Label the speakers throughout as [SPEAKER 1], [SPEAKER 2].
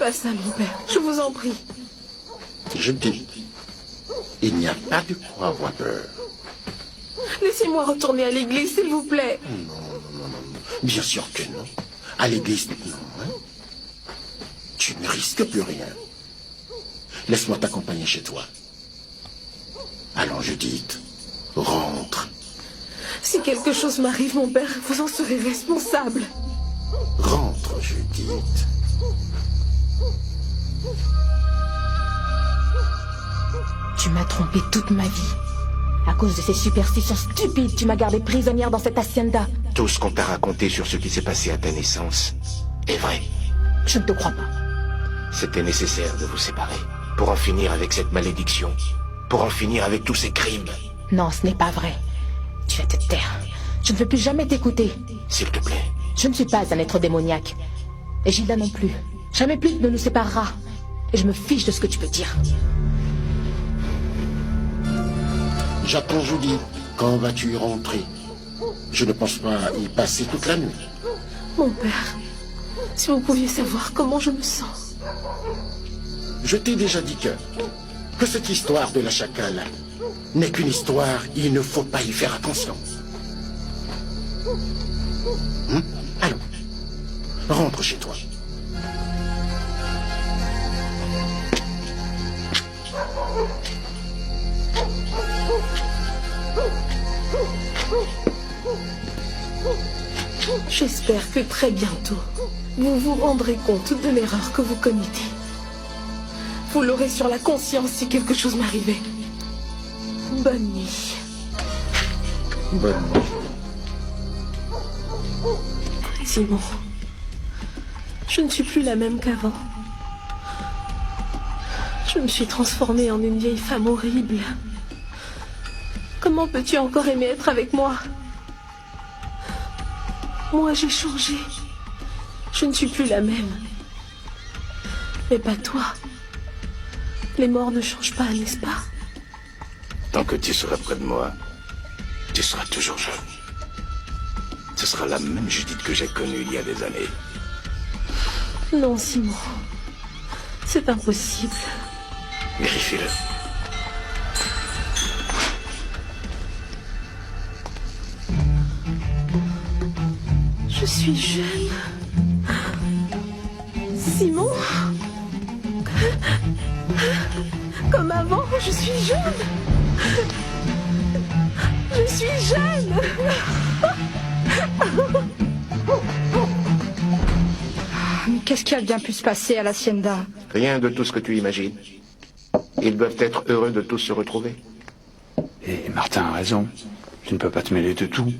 [SPEAKER 1] pas ça, mon père. Je vous en prie.
[SPEAKER 2] Je dis, il n'y a pas de quoi avoir peur.
[SPEAKER 1] Laissez-moi retourner à l'église, s'il vous plaît.
[SPEAKER 2] Non. Bien sûr que non. À l'église, non. Hein? Tu ne risques plus rien. Laisse-moi t'accompagner chez toi. Allons, Judith, rentre.
[SPEAKER 1] Si quelque chose m'arrive, mon père, vous en serez responsable.
[SPEAKER 2] Rentre, Judith.
[SPEAKER 3] Tu m'as trompé toute ma vie. À cause de ces superstitions stupides, tu m'as gardée prisonnière dans cette hacienda.
[SPEAKER 4] Tout ce qu'on t'a raconté sur ce qui s'est passé à ta naissance est vrai.
[SPEAKER 3] Je ne te crois pas.
[SPEAKER 4] C'était nécessaire de vous séparer. Pour en finir avec cette malédiction. Pour en finir avec tous ces crimes.
[SPEAKER 3] Non, ce n'est pas vrai. Tu vas te taire. Je ne veux plus jamais t'écouter.
[SPEAKER 4] S'il te plaît.
[SPEAKER 3] Je ne suis pas un être démoniaque. Et Gilda non plus. Jamais plus ne nous séparera. Et je me fiche de ce que tu peux dire.
[SPEAKER 2] J'attends Judith. Quand vas-tu y rentrer? Je ne pense pas y passer toute la nuit.
[SPEAKER 1] Mon père, si vous pouviez savoir comment je me sens.
[SPEAKER 2] Je t'ai déjà dit que cette histoire de la chacale n'est qu'une histoire, il ne faut pas y faire attention. Allons, rentre chez toi.
[SPEAKER 1] J'espère que très bientôt, vous vous rendrez compte de l'erreur que vous commettez. Vous l'aurez sur la conscience si quelque chose m'arrivait. Bonne nuit.
[SPEAKER 2] Bonne nuit.
[SPEAKER 1] Simon, je ne suis plus la même qu'avant. Je me suis transformée en une vieille femme horrible. Comment peux-tu encore aimer être avec moi? Moi, j'ai changé. Je ne suis plus la même. Mais pas toi. Les morts ne changent pas, n'est-ce pas?
[SPEAKER 4] Tant que tu seras près de moi, tu seras toujours jeune. Ce sera la même Judith que j'ai connue il y a des années.
[SPEAKER 1] Non, Simon. C'est impossible.
[SPEAKER 4] Vérifie-le.
[SPEAKER 1] Je suis jeune. Simon? Comme avant, je suis jeune. Je suis jeune.
[SPEAKER 5] Mais qu'est-ce qui a bien pu se passer à l'hacienda?
[SPEAKER 4] Rien de tout ce que tu imagines. Ils doivent être heureux de tous se retrouver.
[SPEAKER 6] Et Martin a raison. Tu ne peux pas te mêler de tout.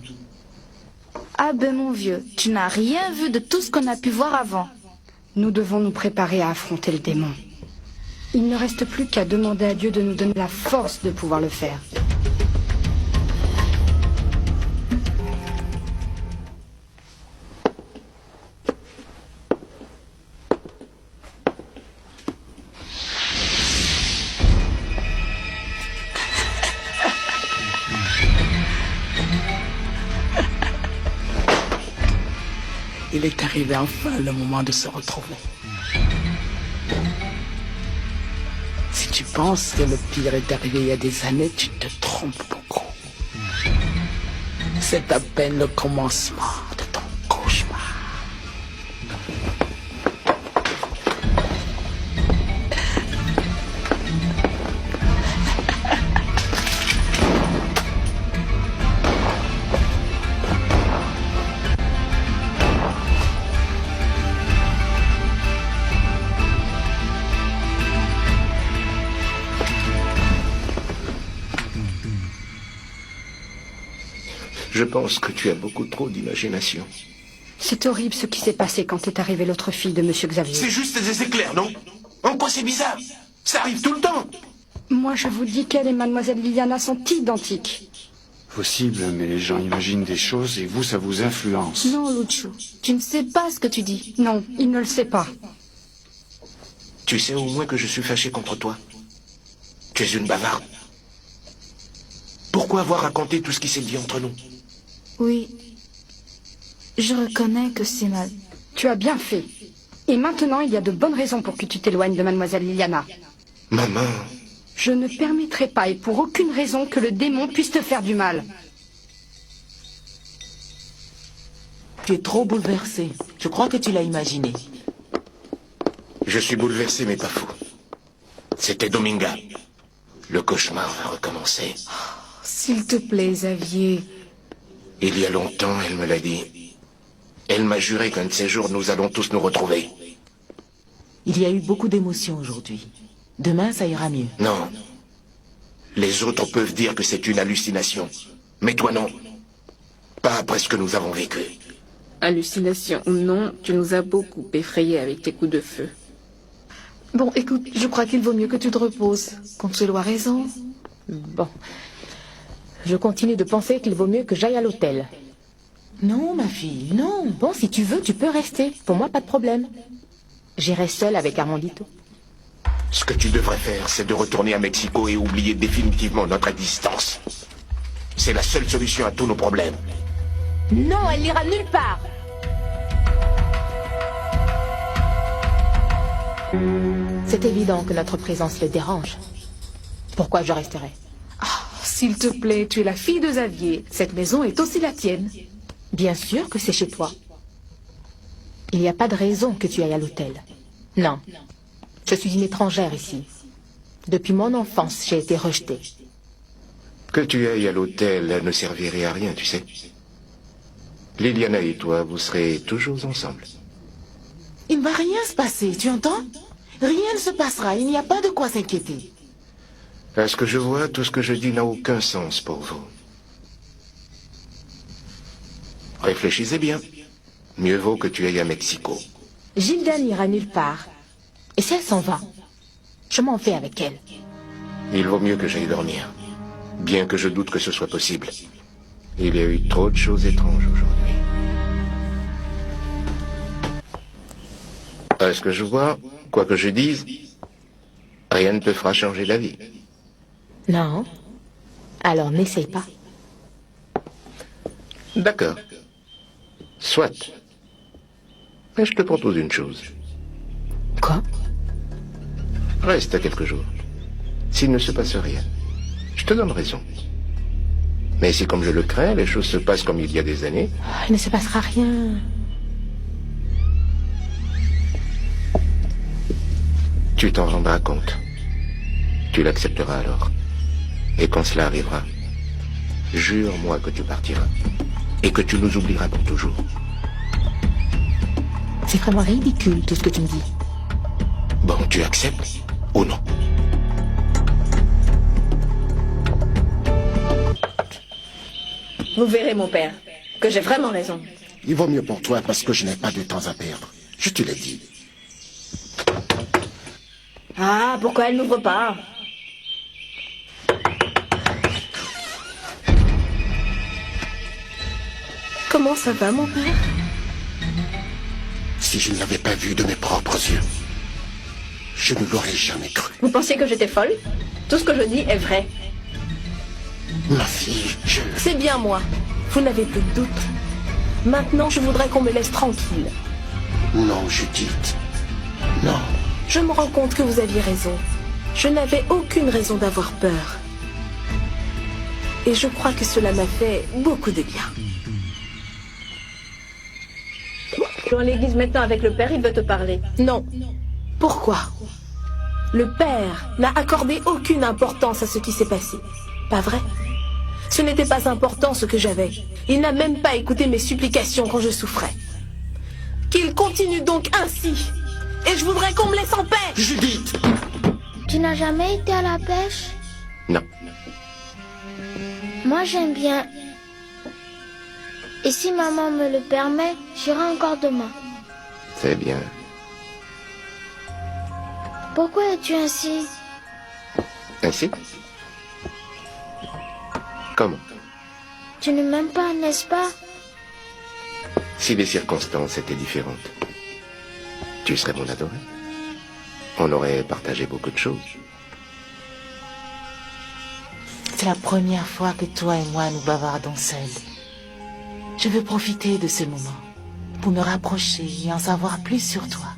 [SPEAKER 7] Ah ben mon vieux, tu n'as rien vu de tout ce qu'on a pu voir avant.
[SPEAKER 5] Nous devons nous préparer à affronter le démon. Il ne reste plus qu'à demander à Dieu de nous donner la force de pouvoir le faire.
[SPEAKER 8] Il est arrivé enfin le moment de se retrouver. Si tu penses que le pire est arrivé il y a des années, tu te trompes beaucoup. C'est à peine le commencement de ton cauchemar.
[SPEAKER 4] Je pense que tu as beaucoup trop d'imagination.
[SPEAKER 5] C'est horrible ce qui s'est passé quand est arrivée l'autre fille de Monsieur Xavier.
[SPEAKER 4] C'est juste des éclairs, non? En quoi c'est bizarre? Ça arrive tout le temps.
[SPEAKER 5] Moi, je vous dis qu'elle et Mademoiselle Liliana sont identiques.
[SPEAKER 6] Possible, mais les gens imaginent des choses et vous, ça vous influence.
[SPEAKER 7] Non, Lucio, tu ne sais pas ce que tu dis.
[SPEAKER 5] Non, il ne le sait pas.
[SPEAKER 4] Tu sais au moins que je suis fâché contre toi. Tu es une bavarde. Pourquoi avoir raconté tout ce qui s'est dit entre nous?
[SPEAKER 7] Oui, je reconnais que c'est mal.
[SPEAKER 5] Tu as bien fait. Et maintenant, il y a de bonnes raisons pour que tu t'éloignes de mademoiselle Liliana.
[SPEAKER 4] Maman,
[SPEAKER 5] Je ne permettrai pas, et pour aucune raison, que le démon puisse te faire du mal.
[SPEAKER 9] Tu es trop bouleversé. Je crois que tu l'as imaginé.
[SPEAKER 4] je suis bouleversé mais pas fou. C'était Dominga. Le cauchemar va recommencer.
[SPEAKER 1] S'il te plaît, Xavier.
[SPEAKER 4] Il y a longtemps, elle me l'a dit. Elle m'a juré qu'un de ces jours, nous allons tous nous retrouver.
[SPEAKER 9] Il y a eu beaucoup d'émotions aujourd'hui. Demain, ça ira mieux.
[SPEAKER 4] Non. Les autres peuvent dire que c'est une hallucination. Mais toi, non. Pas après ce que nous avons vécu.
[SPEAKER 10] Hallucination ou non, tu nous as beaucoup effrayés avec tes coups de feu.
[SPEAKER 1] Bon, écoute, je crois qu'il vaut mieux que tu te reposes. Consuelo a raison.
[SPEAKER 3] Bon. Je continue de penser qu'il vaut mieux que j'aille à l'hôtel.
[SPEAKER 9] Non, ma fille, non.
[SPEAKER 3] Bon, si tu veux, tu peux rester. Pour moi, pas de problème. J'irai seule avec Armandito.
[SPEAKER 4] Ce que tu devrais faire, c'est de retourner à Mexico et oublier définitivement notre existence. C'est la seule solution à tous nos problèmes.
[SPEAKER 3] Non, elle n'ira nulle part. C'est évident que notre présence le dérange. Pourquoi je resterai?
[SPEAKER 1] S'il te plaît, tu es la fille de Xavier. Cette maison est aussi la tienne.
[SPEAKER 3] Bien sûr que c'est chez toi. Il n'y a pas de raison que tu ailles à l'hôtel. Non. Je suis une étrangère ici. Depuis mon enfance, j'ai été rejetée.
[SPEAKER 4] Que tu ailles à l'hôtel, elle ne servirait à rien, tu sais. Liliana et toi, vous serez toujours ensemble.
[SPEAKER 9] Il ne va rien se passer, tu entends? Rien ne se passera, il n'y a pas de quoi s'inquiéter.
[SPEAKER 4] À ce que je vois, tout ce que je dis n'a aucun sens pour vous. Réfléchissez bien. Mieux vaut que tu ailles à Mexico.
[SPEAKER 3] Gilda n'ira nulle part. Et si elle s'en va, je m'en vais avec elle.
[SPEAKER 4] Il vaut mieux que j'aille dormir. Bien que je doute que ce soit possible. Il y a eu trop de choses étranges aujourd'hui. À ce que je vois, quoi que je dise, rien ne te fera changer la vie.
[SPEAKER 3] Non. Alors n'essaye pas.
[SPEAKER 4] D'accord. Soit. Mais je te propose une chose.
[SPEAKER 3] Quoi?
[SPEAKER 4] Reste à quelques jours. S'il ne se passe rien, je te donne raison. Mais si, comme je le crains, les choses se passent comme il y a des années...
[SPEAKER 3] Il ne se passera rien.
[SPEAKER 4] Tu t'en rendras compte. Tu l'accepteras alors. Et quand cela arrivera, jure-moi que tu partiras. Et que tu nous oublieras pour toujours.
[SPEAKER 3] C'est vraiment ridicule tout ce que tu me dis.
[SPEAKER 4] Bon, tu acceptes ou non?
[SPEAKER 7] Vous verrez, mon père, que j'ai vraiment raison.
[SPEAKER 2] Il vaut mieux pour toi parce que je n'ai pas de temps à perdre. Je te l'ai dit.
[SPEAKER 7] Ah, pourquoi elle n'ouvre pas?
[SPEAKER 1] Comment ça va, mon père?
[SPEAKER 2] Si je ne l'avais pas vu de mes propres yeux, je ne l'aurais jamais cru.
[SPEAKER 7] Vous pensiez que j'étais folle? Tout ce que je dis est vrai.
[SPEAKER 2] Ma fille,
[SPEAKER 1] C'est bien moi. Vous n'avez plus de doute. Maintenant, je voudrais qu'on me laisse tranquille.
[SPEAKER 2] Non, Judith. Non.
[SPEAKER 1] Je me rends compte que vous aviez raison. Je n'avais aucune raison d'avoir peur. Et je crois que cela m'a fait beaucoup de bien.
[SPEAKER 7] Dans l'église maintenant avec le père, il veut te parler.
[SPEAKER 1] Non. Pourquoi? Le père n'a accordé aucune importance à ce qui s'est passé. Pas vrai? Ce n'était pas important ce que j'avais. Il n'a même pas écouté mes supplications quand je souffrais. Qu'il continue donc ainsi. Et je voudrais qu'on me laisse en paix.
[SPEAKER 2] Judith!
[SPEAKER 11] Tu n'as jamais été à la pêche?
[SPEAKER 4] Non.
[SPEAKER 11] Moi, j'aime bien. Et si maman me le permet, j'irai encore demain.
[SPEAKER 4] C'est bien.
[SPEAKER 11] Pourquoi es-tu ainsi?
[SPEAKER 4] Ainsi? Comment?
[SPEAKER 11] Tu ne m'aimes pas, n'est-ce pas?
[SPEAKER 4] Si les circonstances étaient différentes, tu serais mon adoré. On aurait partagé beaucoup de choses.
[SPEAKER 9] C'est la première fois que toi et moi nous bavardons seuls. Je veux profiter de ce moment pour me rapprocher et en savoir plus sur toi.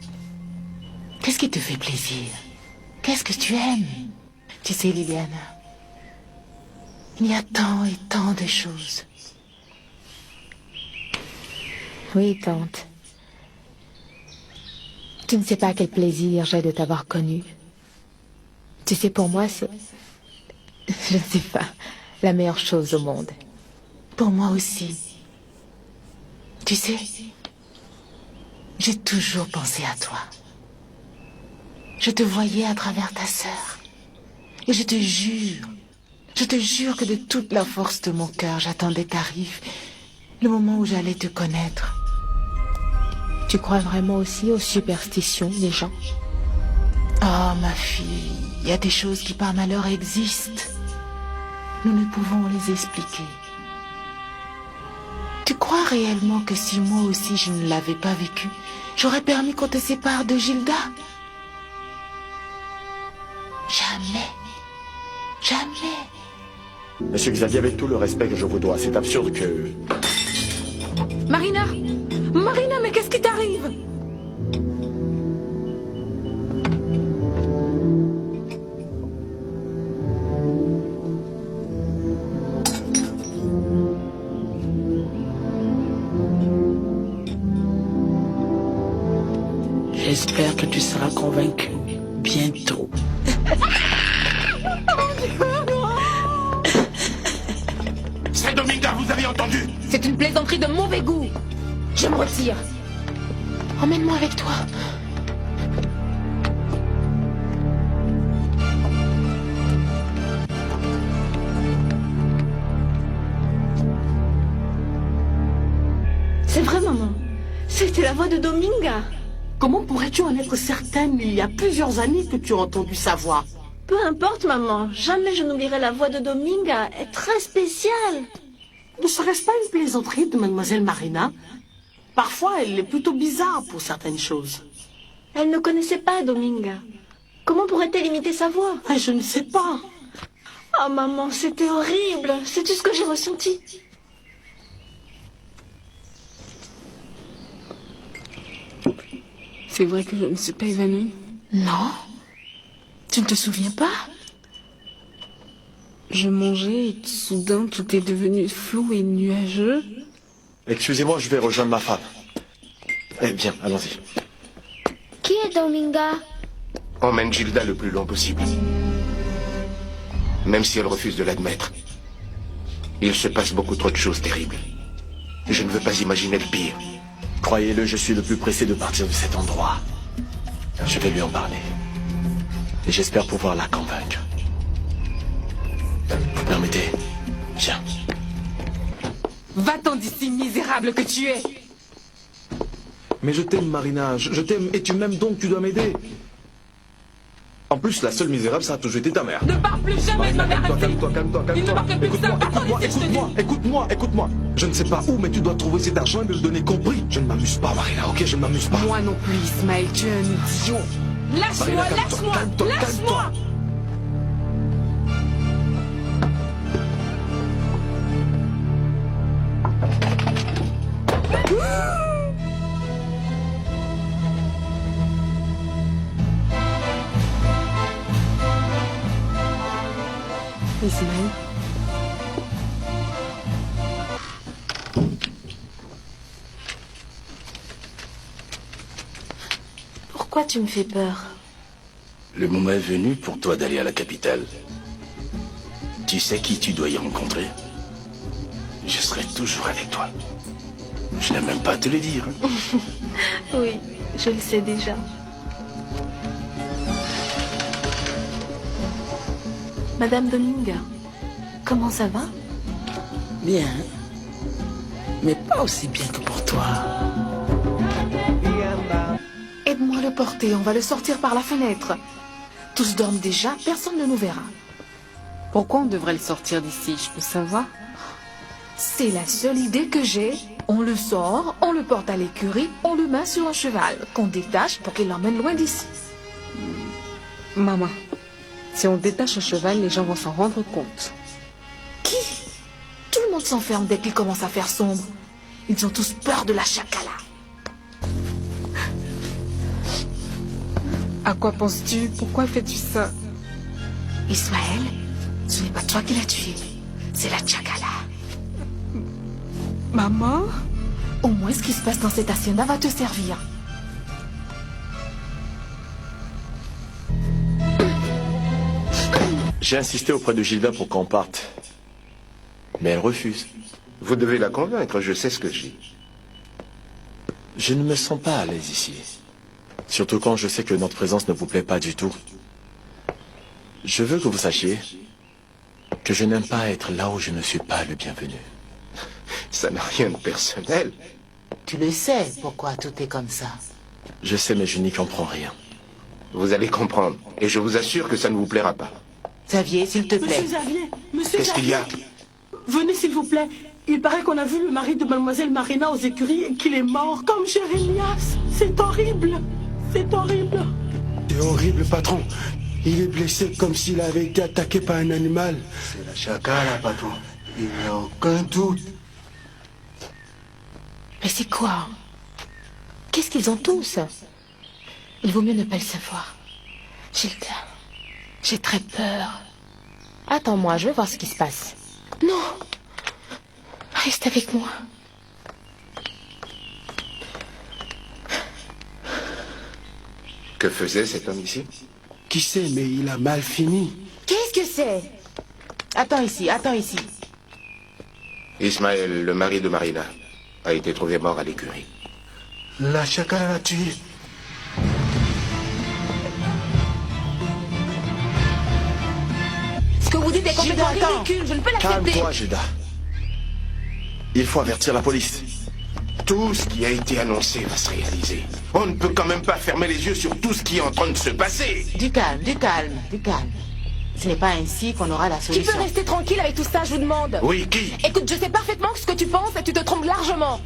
[SPEAKER 9] Qu'est-ce qui te fait plaisir? Qu'est-ce que tu aimes? Tu sais, Liliane, il y a tant et tant de choses.
[SPEAKER 3] Oui, tante. Tu ne sais pas quel plaisir j'ai de t'avoir connue. Tu sais, pour moi, c'est... Je ne sais pas, la meilleure chose au monde.
[SPEAKER 9] Pour moi aussi. Tu sais, j'ai toujours pensé à toi. Je te voyais à travers ta sœur. Et je te jure que de toute la force de mon cœur, j'attendais t'arriver, le moment où j'allais te connaître.
[SPEAKER 3] Tu crois vraiment aussi aux superstitions des gens?
[SPEAKER 9] Oh, ma fille, il y a des choses qui par malheur existent. Nous ne pouvons les expliquer. Tu crois réellement que si moi aussi je ne l'avais pas vécu, j'aurais permis qu'on te sépare de Gilda? Jamais. Jamais.
[SPEAKER 2] Monsieur Xavier, avec tout le respect que je vous dois, c'est absurde que...
[SPEAKER 1] Marina! Marina, mais qu'est-ce qui t'arrive?
[SPEAKER 8] J'espère que tu seras convaincu bientôt.
[SPEAKER 2] C'est Dominga, vous avez entendu?
[SPEAKER 1] C'est une plaisanterie de mauvais goût. Je me retire.
[SPEAKER 9] Emmène-moi avec toi.
[SPEAKER 1] C'est vrai, maman. C'était la voix de Dominga.
[SPEAKER 8] Comment pourrais-tu en être certaine? Il y a plusieurs années que tu as entendu sa voix.
[SPEAKER 1] Peu importe, maman. Jamais je n'oublierai la voix de Dominga. Elle est très spéciale.
[SPEAKER 8] Ne serait-ce pas une plaisanterie de mademoiselle Marina? Parfois, elle est plutôt bizarre pour certaines choses.
[SPEAKER 1] Elle ne connaissait pas Dominga. Comment pourrait-elle imiter sa voix?
[SPEAKER 8] Ah, je ne sais pas.
[SPEAKER 1] Oh, maman, c'était horrible. C'est tout ce que j'ai ressenti.
[SPEAKER 10] C'est vrai que je ne suis pas évanouie?
[SPEAKER 9] Non? Tu ne te souviens pas?
[SPEAKER 10] Je mangeais et soudain tout est devenu flou et nuageux.
[SPEAKER 2] Excusez-moi, je vais rejoindre ma femme. Eh bien, allons-y.
[SPEAKER 11] Qui est Dominga?
[SPEAKER 4] Emmène Gilda le plus long possible. Même si elle refuse de l'admettre. Il se passe beaucoup trop de choses terribles. Je ne veux pas imaginer le pire.
[SPEAKER 2] Croyez-le, je suis le plus pressé de partir de cet endroit. Je vais lui en parler. Et j'espère pouvoir la convaincre. Permettez. Viens.
[SPEAKER 9] Va-t'en d'ici, misérable que tu es!
[SPEAKER 12] Mais je t'aime, Marina, je t'aime et tu m'aimes donc tu dois m'aider. En plus, la seule misérable, ça a toujours été ta mère.
[SPEAKER 9] Ne parle plus jamais de ma mère!
[SPEAKER 12] Calme-toi.
[SPEAKER 9] Il ne manque plus que ça,
[SPEAKER 12] Écoute-moi. Je ne sais pas où, mais tu dois trouver cet argent et me le donner compris. Je ne m'amuse pas, Marina, ok? Je ne m'amuse pas.
[SPEAKER 9] Moi non plus, Ismaël, tu es un idiot.
[SPEAKER 12] Marina, calme-toi.
[SPEAKER 9] Lâche-moi!
[SPEAKER 10] Ismaël,
[SPEAKER 1] Pourquoi tu me fais peur?
[SPEAKER 13] Le moment est venu pour toi d'aller à la capitale. Tu sais qui tu dois y rencontrer? Je serai toujours avec toi. Je n'ai même pas à te le dire.
[SPEAKER 1] Oui, je le sais déjà. Madame Dominga, comment ça va?
[SPEAKER 8] Bien. Mais pas aussi bien que pour toi.
[SPEAKER 9] Aide-moi à le porter, on va le sortir par la fenêtre. Tous dorment déjà, personne ne nous verra.
[SPEAKER 10] pourquoi on devrait le sortir d'ici, je peux savoir?
[SPEAKER 9] C'est la seule idée que j'ai. On le sort, on le porte à l'écurie, on le met sur un cheval, qu'on détache pour qu'il l'emmène loin d'ici.
[SPEAKER 10] Maman, si on détache un cheval, les gens vont s'en rendre compte.
[SPEAKER 9] Qui? Tout le monde s'enferme dès qu'il commence à faire sombre. Ils ont tous peur de la chacala.
[SPEAKER 10] À quoi penses-tu? Pourquoi fais-tu ça?
[SPEAKER 9] Ismaël, ce n'est pas toi qui l'as tué. C'est la Chakala.
[SPEAKER 10] Maman?
[SPEAKER 9] Au moins, ce qui se passe dans cette hacienda va te servir.
[SPEAKER 13] J'ai insisté auprès de Gilda pour qu'on parte. Mais elle refuse.
[SPEAKER 4] Vous devez la convaincre, je sais ce que je dis.
[SPEAKER 13] Je ne me sens pas à l'aise ici. Surtout quand je sais que notre présence ne vous plaît pas du tout. Je veux que vous sachiez que je n'aime pas être là où je ne suis pas le bienvenu.
[SPEAKER 4] Ça n'a rien de personnel.
[SPEAKER 9] Tu le sais pourquoi tout est comme ça.
[SPEAKER 13] Je sais, mais je n'y comprends rien.
[SPEAKER 4] Vous allez comprendre, et je vous assure que ça ne vous plaira pas.
[SPEAKER 9] Xavier, s'il te plaît.
[SPEAKER 8] Monsieur Xavier, monsieur
[SPEAKER 4] Qu'est-ce qu'il y a?
[SPEAKER 8] Venez s'il vous plaît. Il paraît qu'on a vu le mari de mademoiselle Marina aux écuries et qu'il est mort comme Jérémias. C'est horrible. C'est horrible.
[SPEAKER 14] C'est horrible, patron. Il est blessé comme s'il avait été attaqué par un animal.
[SPEAKER 2] C'est la Chakala, patron. Il n'y a aucun doute.
[SPEAKER 3] Mais c'est quoi? Qu'est-ce qu'ils ont tous? Il vaut mieux ne pas le savoir. Gilda, j'ai très peur. Attends-moi, je vais voir ce qui se passe. Non! Reste avec moi.
[SPEAKER 4] Que faisait cet homme ici?
[SPEAKER 14] Qui sait, mais il a mal fini.
[SPEAKER 3] Qu'est-ce que c'est?
[SPEAKER 9] Attends ici, attends ici.
[SPEAKER 4] Ismaël, le mari de Marina, a été trouvé mort à l'écurie.
[SPEAKER 2] La Chakala l'a tué.
[SPEAKER 3] Ce que vous dites est complètement
[SPEAKER 9] Gilda, attends.
[SPEAKER 3] ridicule, je ne peux l'accepter.
[SPEAKER 13] Calme-toi, Gilda. Il faut avertir la police.
[SPEAKER 4] Tout ce qui a été annoncé va se réaliser. On ne peut quand même pas fermer les yeux sur tout ce qui est en train de se passer.
[SPEAKER 9] Du calme, du calme, du calme. Ce n'est pas ainsi qu'on aura la
[SPEAKER 3] Tu
[SPEAKER 9] solution.
[SPEAKER 3] peux rester tranquille avec tout ça, je vous demande.
[SPEAKER 4] Oui, qui?
[SPEAKER 3] Écoute, je sais parfaitement ce que tu penses et tu te trompes largement.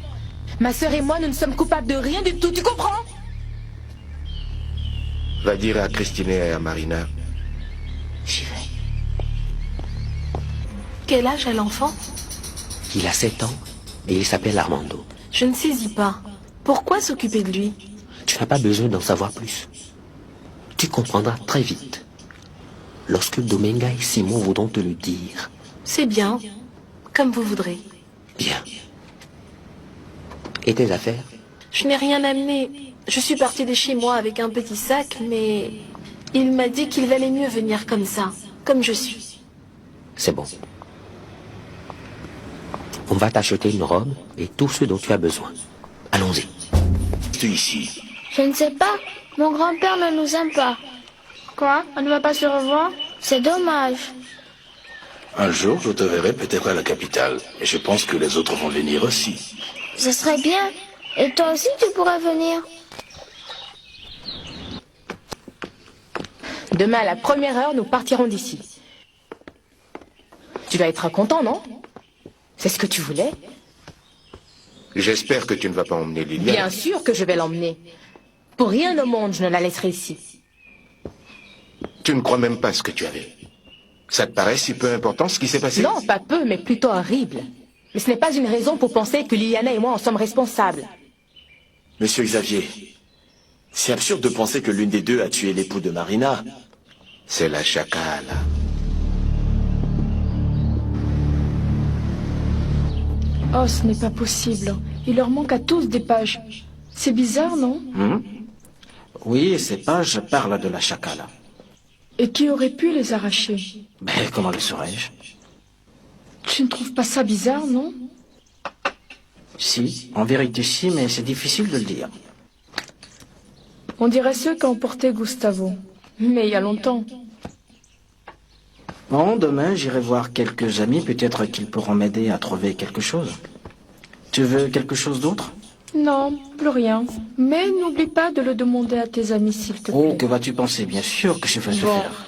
[SPEAKER 3] Ma sœur et moi, nous ne sommes coupables de rien du tout, tu comprends?
[SPEAKER 4] Va dire à Christine et à Marina.
[SPEAKER 9] J'y vais.
[SPEAKER 1] Quel âge a l'enfant?
[SPEAKER 15] Il a 7 ans et il s'appelle Armando.
[SPEAKER 1] Je ne saisis pas. Pourquoi s'occuper de lui?
[SPEAKER 15] Tu n'as pas besoin d'en savoir plus. Tu comprendras très vite. Lorsque Dominga et Simon voudront te le dire.
[SPEAKER 1] C'est bien. Comme vous voudrez.
[SPEAKER 15] Bien. Et tes affaires?
[SPEAKER 1] Je n'ai rien amené. Je suis partie de chez moi avec un petit sac, mais il m'a dit qu'il valait mieux venir comme ça, comme je suis.
[SPEAKER 15] C'est bon. On va t'acheter une robe et tout ce dont tu as besoin. Allons-y.
[SPEAKER 13] Tu ici.
[SPEAKER 11] Je ne sais pas. Mon grand-père ne nous aime pas. Quoi? On ne va pas se revoir? C'est dommage.
[SPEAKER 13] Un jour, je te verrai peut-être à la capitale. Et je pense que les autres vont venir aussi.
[SPEAKER 11] Ce serait bien. Et toi aussi, tu pourrais venir.
[SPEAKER 3] Demain, à la première heure, nous partirons d'ici. Tu dois être content, non? C'est ce que tu voulais?
[SPEAKER 4] J'espère que tu ne vas pas emmener Liliane.
[SPEAKER 3] Bien sûr que je vais l'emmener. Pour rien au monde, je ne la laisserai ici.
[SPEAKER 4] Tu ne crois même pas ce que tu avais. Ça te paraît si peu important ce qui s'est passé?
[SPEAKER 3] Non, pas peu, mais plutôt horrible. Mais ce n'est pas une raison pour penser que Liliana et moi en sommes responsables.
[SPEAKER 13] Monsieur Xavier, c'est absurde de penser que l'une des deux a tué l'époux de Marina.
[SPEAKER 4] C'est la Chakala.
[SPEAKER 5] Oh, ce n'est pas possible. Il leur manque à tous des pages. C'est bizarre, non?
[SPEAKER 15] Oui, ces pages parlent de la Chakala.
[SPEAKER 5] Et qui aurait pu les arracher?
[SPEAKER 15] Mais comment le saurais-je?
[SPEAKER 5] Tu ne trouves pas ça bizarre, non?
[SPEAKER 15] Si, en vérité si, mais c'est difficile de le dire.
[SPEAKER 5] On dirait ceux qu'a emporté Gustavo. Mais il y a longtemps.
[SPEAKER 15] Bon, demain, j'irai voir quelques amis, peut-être qu'ils pourront m'aider à trouver quelque chose. Tu veux quelque chose d'autre?
[SPEAKER 5] Non, plus rien. Mais n'oublie pas de le demander à tes amis, s'il te plaît.
[SPEAKER 15] Oh, que vas-tu penser? Bien sûr que je vais le
[SPEAKER 5] Bon.
[SPEAKER 15] faire.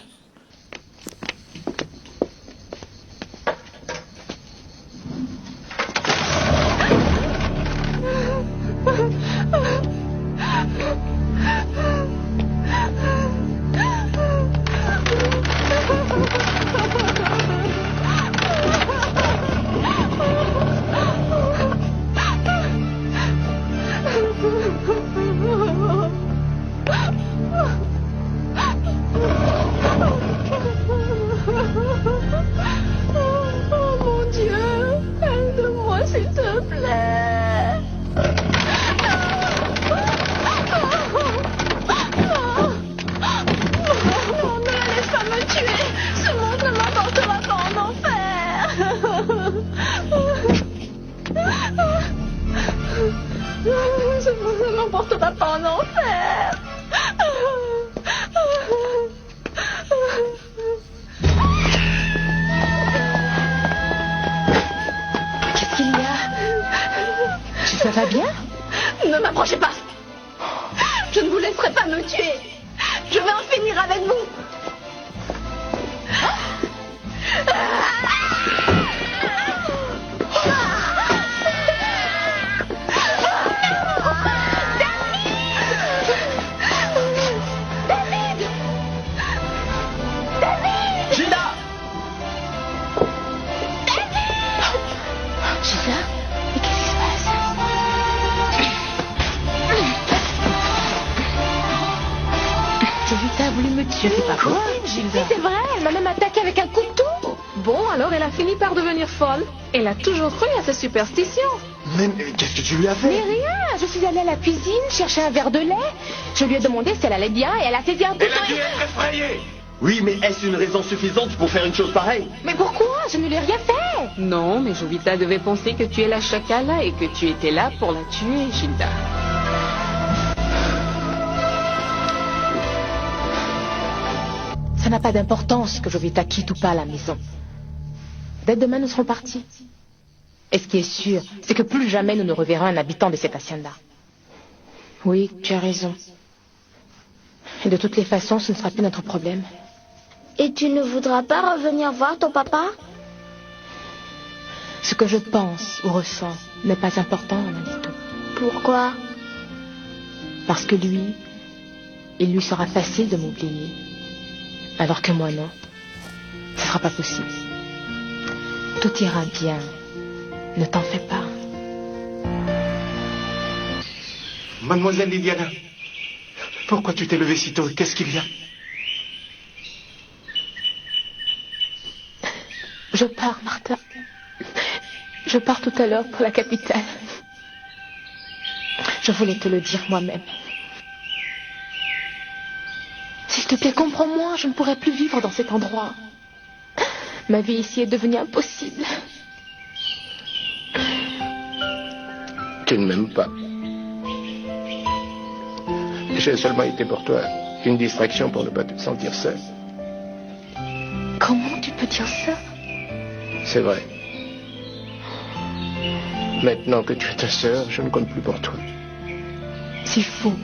[SPEAKER 11] en enfer.
[SPEAKER 3] Qu'est-ce qu'il y a? Ça va bien?
[SPEAKER 11] Ne m'approchez pas. Je ne vous laisserai pas me tuer. Je vais en finir avec vous.
[SPEAKER 3] T'as voulu me tuer, c'est pas possible, Gilda.
[SPEAKER 5] Oui, c'est vrai, elle m'a même attaqué avec un couteau. Bon, alors elle a fini par devenir folle. Elle a toujours cru à ses superstitions.
[SPEAKER 14] Mais qu'est-ce que tu lui as fait?
[SPEAKER 3] Mais rien, je suis allée à la cuisine chercher un verre de lait. Je lui ai demandé si elle allait bien et elle a saisi un couteau.
[SPEAKER 13] Elle a dû être effrayée.
[SPEAKER 15] Oui, mais est-ce une raison suffisante pour faire une chose pareille?
[SPEAKER 3] Mais pourquoi? Je ne lui ai rien fait.
[SPEAKER 10] Non, mais Jovita devait penser que tu es la chacala et que tu étais là pour la tuer, Gilda.
[SPEAKER 3] Ça n'a pas d'importance que Jovita quitte ou pas la maison. Dès demain, nous serons partis. Et ce qui est sûr, c'est que plus jamais nous ne reverrons un habitant de cette hacienda. Oui, tu as raison. Et de toutes les façons, ce ne sera plus notre problème.
[SPEAKER 11] Et tu ne voudras pas revenir voir ton papa?
[SPEAKER 3] Ce que je pense ou ressens n'est pas important, Amanito.
[SPEAKER 11] Pourquoi?
[SPEAKER 3] Parce que lui, il lui sera facile de m'oublier. Alors que moi, non. Ce ne sera pas possible. Tout ira bien. Ne t'en fais pas.
[SPEAKER 6] Mademoiselle Liliana, pourquoi tu t'es levée si tôt? Qu'est-ce qu'il y a?
[SPEAKER 3] Je pars, Martha. Je pars tout à l'heure pour la capitale. Je voulais te le dire moi-même. S'il te plaît, comprends-moi, je ne pourrai plus vivre dans cet endroit. Ma vie ici est devenue impossible.
[SPEAKER 4] Tu ne m'aimes pas. J'ai seulement été pour toi une distraction pour ne pas te sentir seul.
[SPEAKER 3] Comment tu peux dire ça?
[SPEAKER 4] C'est vrai. Maintenant que tu es ta sœur, je ne compte plus pour toi.
[SPEAKER 3] C'est faux.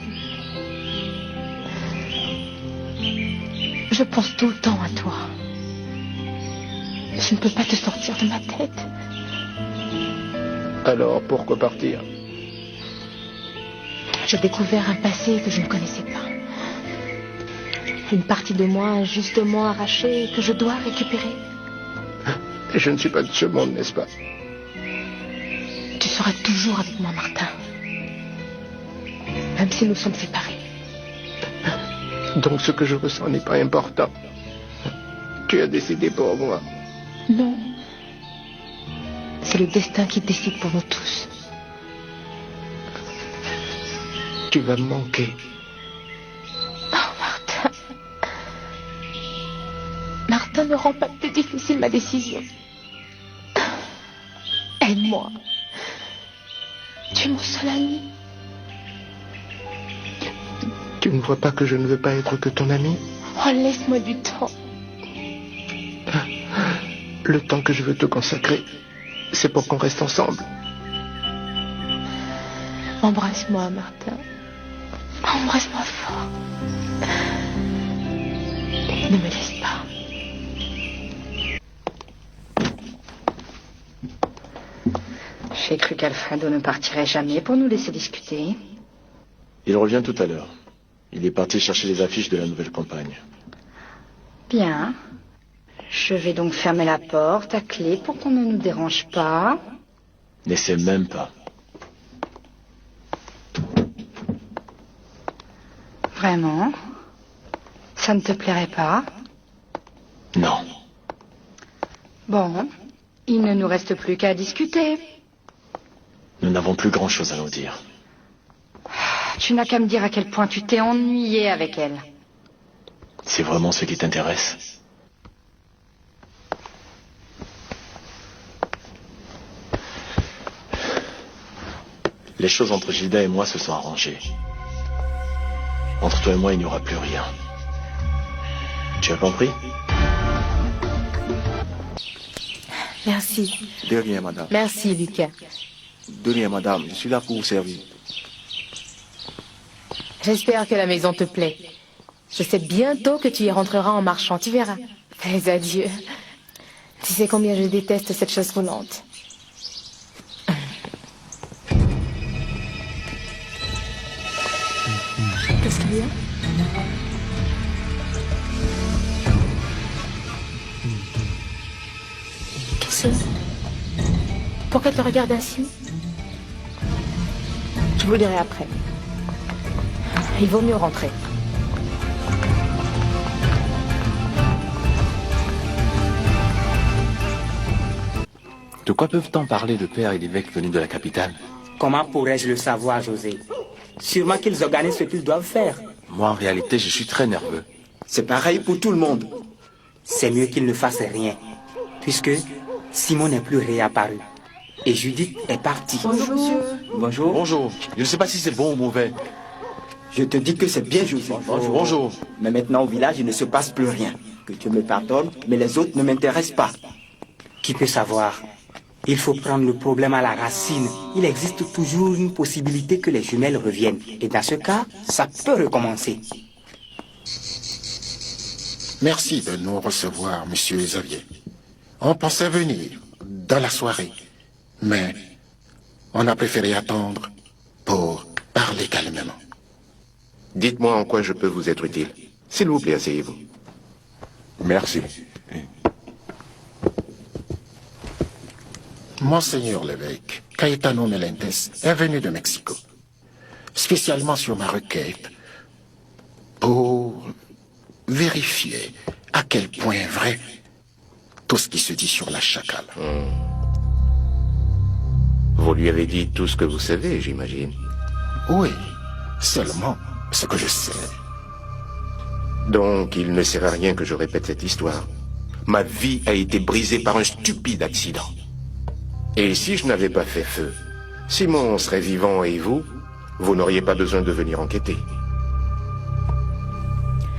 [SPEAKER 3] Je pense tout le temps à toi. Je ne peux pas te sortir de ma tête.
[SPEAKER 4] Alors, pourquoi partir?
[SPEAKER 3] J'ai découvert un passé que je ne connaissais pas. Une partie de moi injustement arrachée que je dois récupérer.
[SPEAKER 4] Je ne suis pas de ce monde, n'est-ce pas?
[SPEAKER 3] Tu seras toujours avec moi, Martin. Même si nous sommes séparés.
[SPEAKER 4] Donc ce que je ressens n'est pas important. Tu as décidé pour moi.
[SPEAKER 3] Non. C'est le destin qui décide pour nous tous.
[SPEAKER 4] Tu vas me manquer.
[SPEAKER 3] Oh, Martin. Martin, ne rend pas plus difficile ma décision. Aide-moi. Tu es mon seul ami.
[SPEAKER 4] Tu ne vois pas que je ne veux pas être que ton ami?
[SPEAKER 3] Oh, laisse-moi du temps.
[SPEAKER 4] Le temps que je veux te consacrer, c'est pour qu'on reste ensemble.
[SPEAKER 3] Embrasse-moi, Martin. Embrasse-moi fort. Ne me laisse pas.
[SPEAKER 5] J'ai cru qu'Alfredo ne partirait jamais pour nous laisser discuter.
[SPEAKER 13] Il revient tout à l'heure. Il est parti chercher les affiches de la nouvelle campagne.
[SPEAKER 5] Bien. Je vais donc fermer la porte à clé pour qu'on ne nous dérange pas.
[SPEAKER 13] N'essaie même pas.
[SPEAKER 5] Vraiment? Ça ne te plairait pas?
[SPEAKER 13] Non.
[SPEAKER 5] Bon, il ne nous reste plus qu'à discuter.
[SPEAKER 13] Nous n'avons plus grand-chose à nous dire.
[SPEAKER 5] Tu n'as qu'à me dire à quel point tu t'es ennuyé avec elle.
[SPEAKER 13] C'est vraiment ce qui t'intéresse? Les choses entre Gilda et moi se sont arrangées. Entre toi et moi, il n'y aura plus rien. Tu as compris?
[SPEAKER 3] Merci.
[SPEAKER 12] De rien, madame.
[SPEAKER 3] Merci, Lucas.
[SPEAKER 12] De rien, madame. Je suis là pour vous servir.
[SPEAKER 3] J'espère que la maison te plaît. Je sais bientôt que tu y rentreras en marchant, tu verras. Fais adieu. Tu sais combien je déteste cette chaise roulante.
[SPEAKER 1] Qu'est-ce qu'il y a? Qu'est-ce que c'est?
[SPEAKER 3] Pourquoi tu regardes ainsi? Je vous dirai après. Il vaut mieux rentrer.
[SPEAKER 13] De quoi peuvent-en parler le père et l'évêque venus de la capitale?
[SPEAKER 16] Comment pourrais-je le savoir, José? Sûrement qu'ils organisent ce qu'ils doivent faire.
[SPEAKER 13] Moi, en réalité, je suis très nerveux.
[SPEAKER 16] C'est pareil pour tout le monde. C'est mieux qu'ils ne fassent rien, puisque Simon n'est plus réapparu. Et Judith est partie.
[SPEAKER 17] Bonjour, monsieur.
[SPEAKER 16] Bonjour.
[SPEAKER 13] Bonjour. Je ne sais pas si c'est bon ou mauvais.
[SPEAKER 17] Je te dis que c'est bien, José.
[SPEAKER 13] Bonjour. Bonjour.
[SPEAKER 17] Mais maintenant, au village, il ne se passe plus rien. Que Dieu me pardonne, mais les autres ne m'intéressent pas.
[SPEAKER 16] Qui peut savoir? Il faut prendre le problème à la racine. Il existe toujours une possibilité que les jumelles reviennent. Et dans ce cas, ça peut recommencer.
[SPEAKER 2] Merci de nous recevoir, monsieur Xavier. On pensait venir dans la soirée, mais on a préféré attendre pour parler calmement.
[SPEAKER 4] Dites-moi en quoi je peux vous être utile. S'il vous plaît, asseyez-vous.
[SPEAKER 2] Merci. Monseigneur l'évêque, Caetano Melendez est venu de Mexico, spécialement sur ma requête, pour vérifier à quel point est vrai tout ce qui se dit sur la chacale.
[SPEAKER 4] Vous lui avez dit tout ce que vous savez, j'imagine.
[SPEAKER 2] Oui, seulement ce que je sais.
[SPEAKER 4] Donc, il ne sert à rien que je répète cette histoire. Ma vie a été brisée par un stupide accident. Et si je n'avais pas fait feu, Simon serait vivant et vous n'auriez pas besoin de venir enquêter.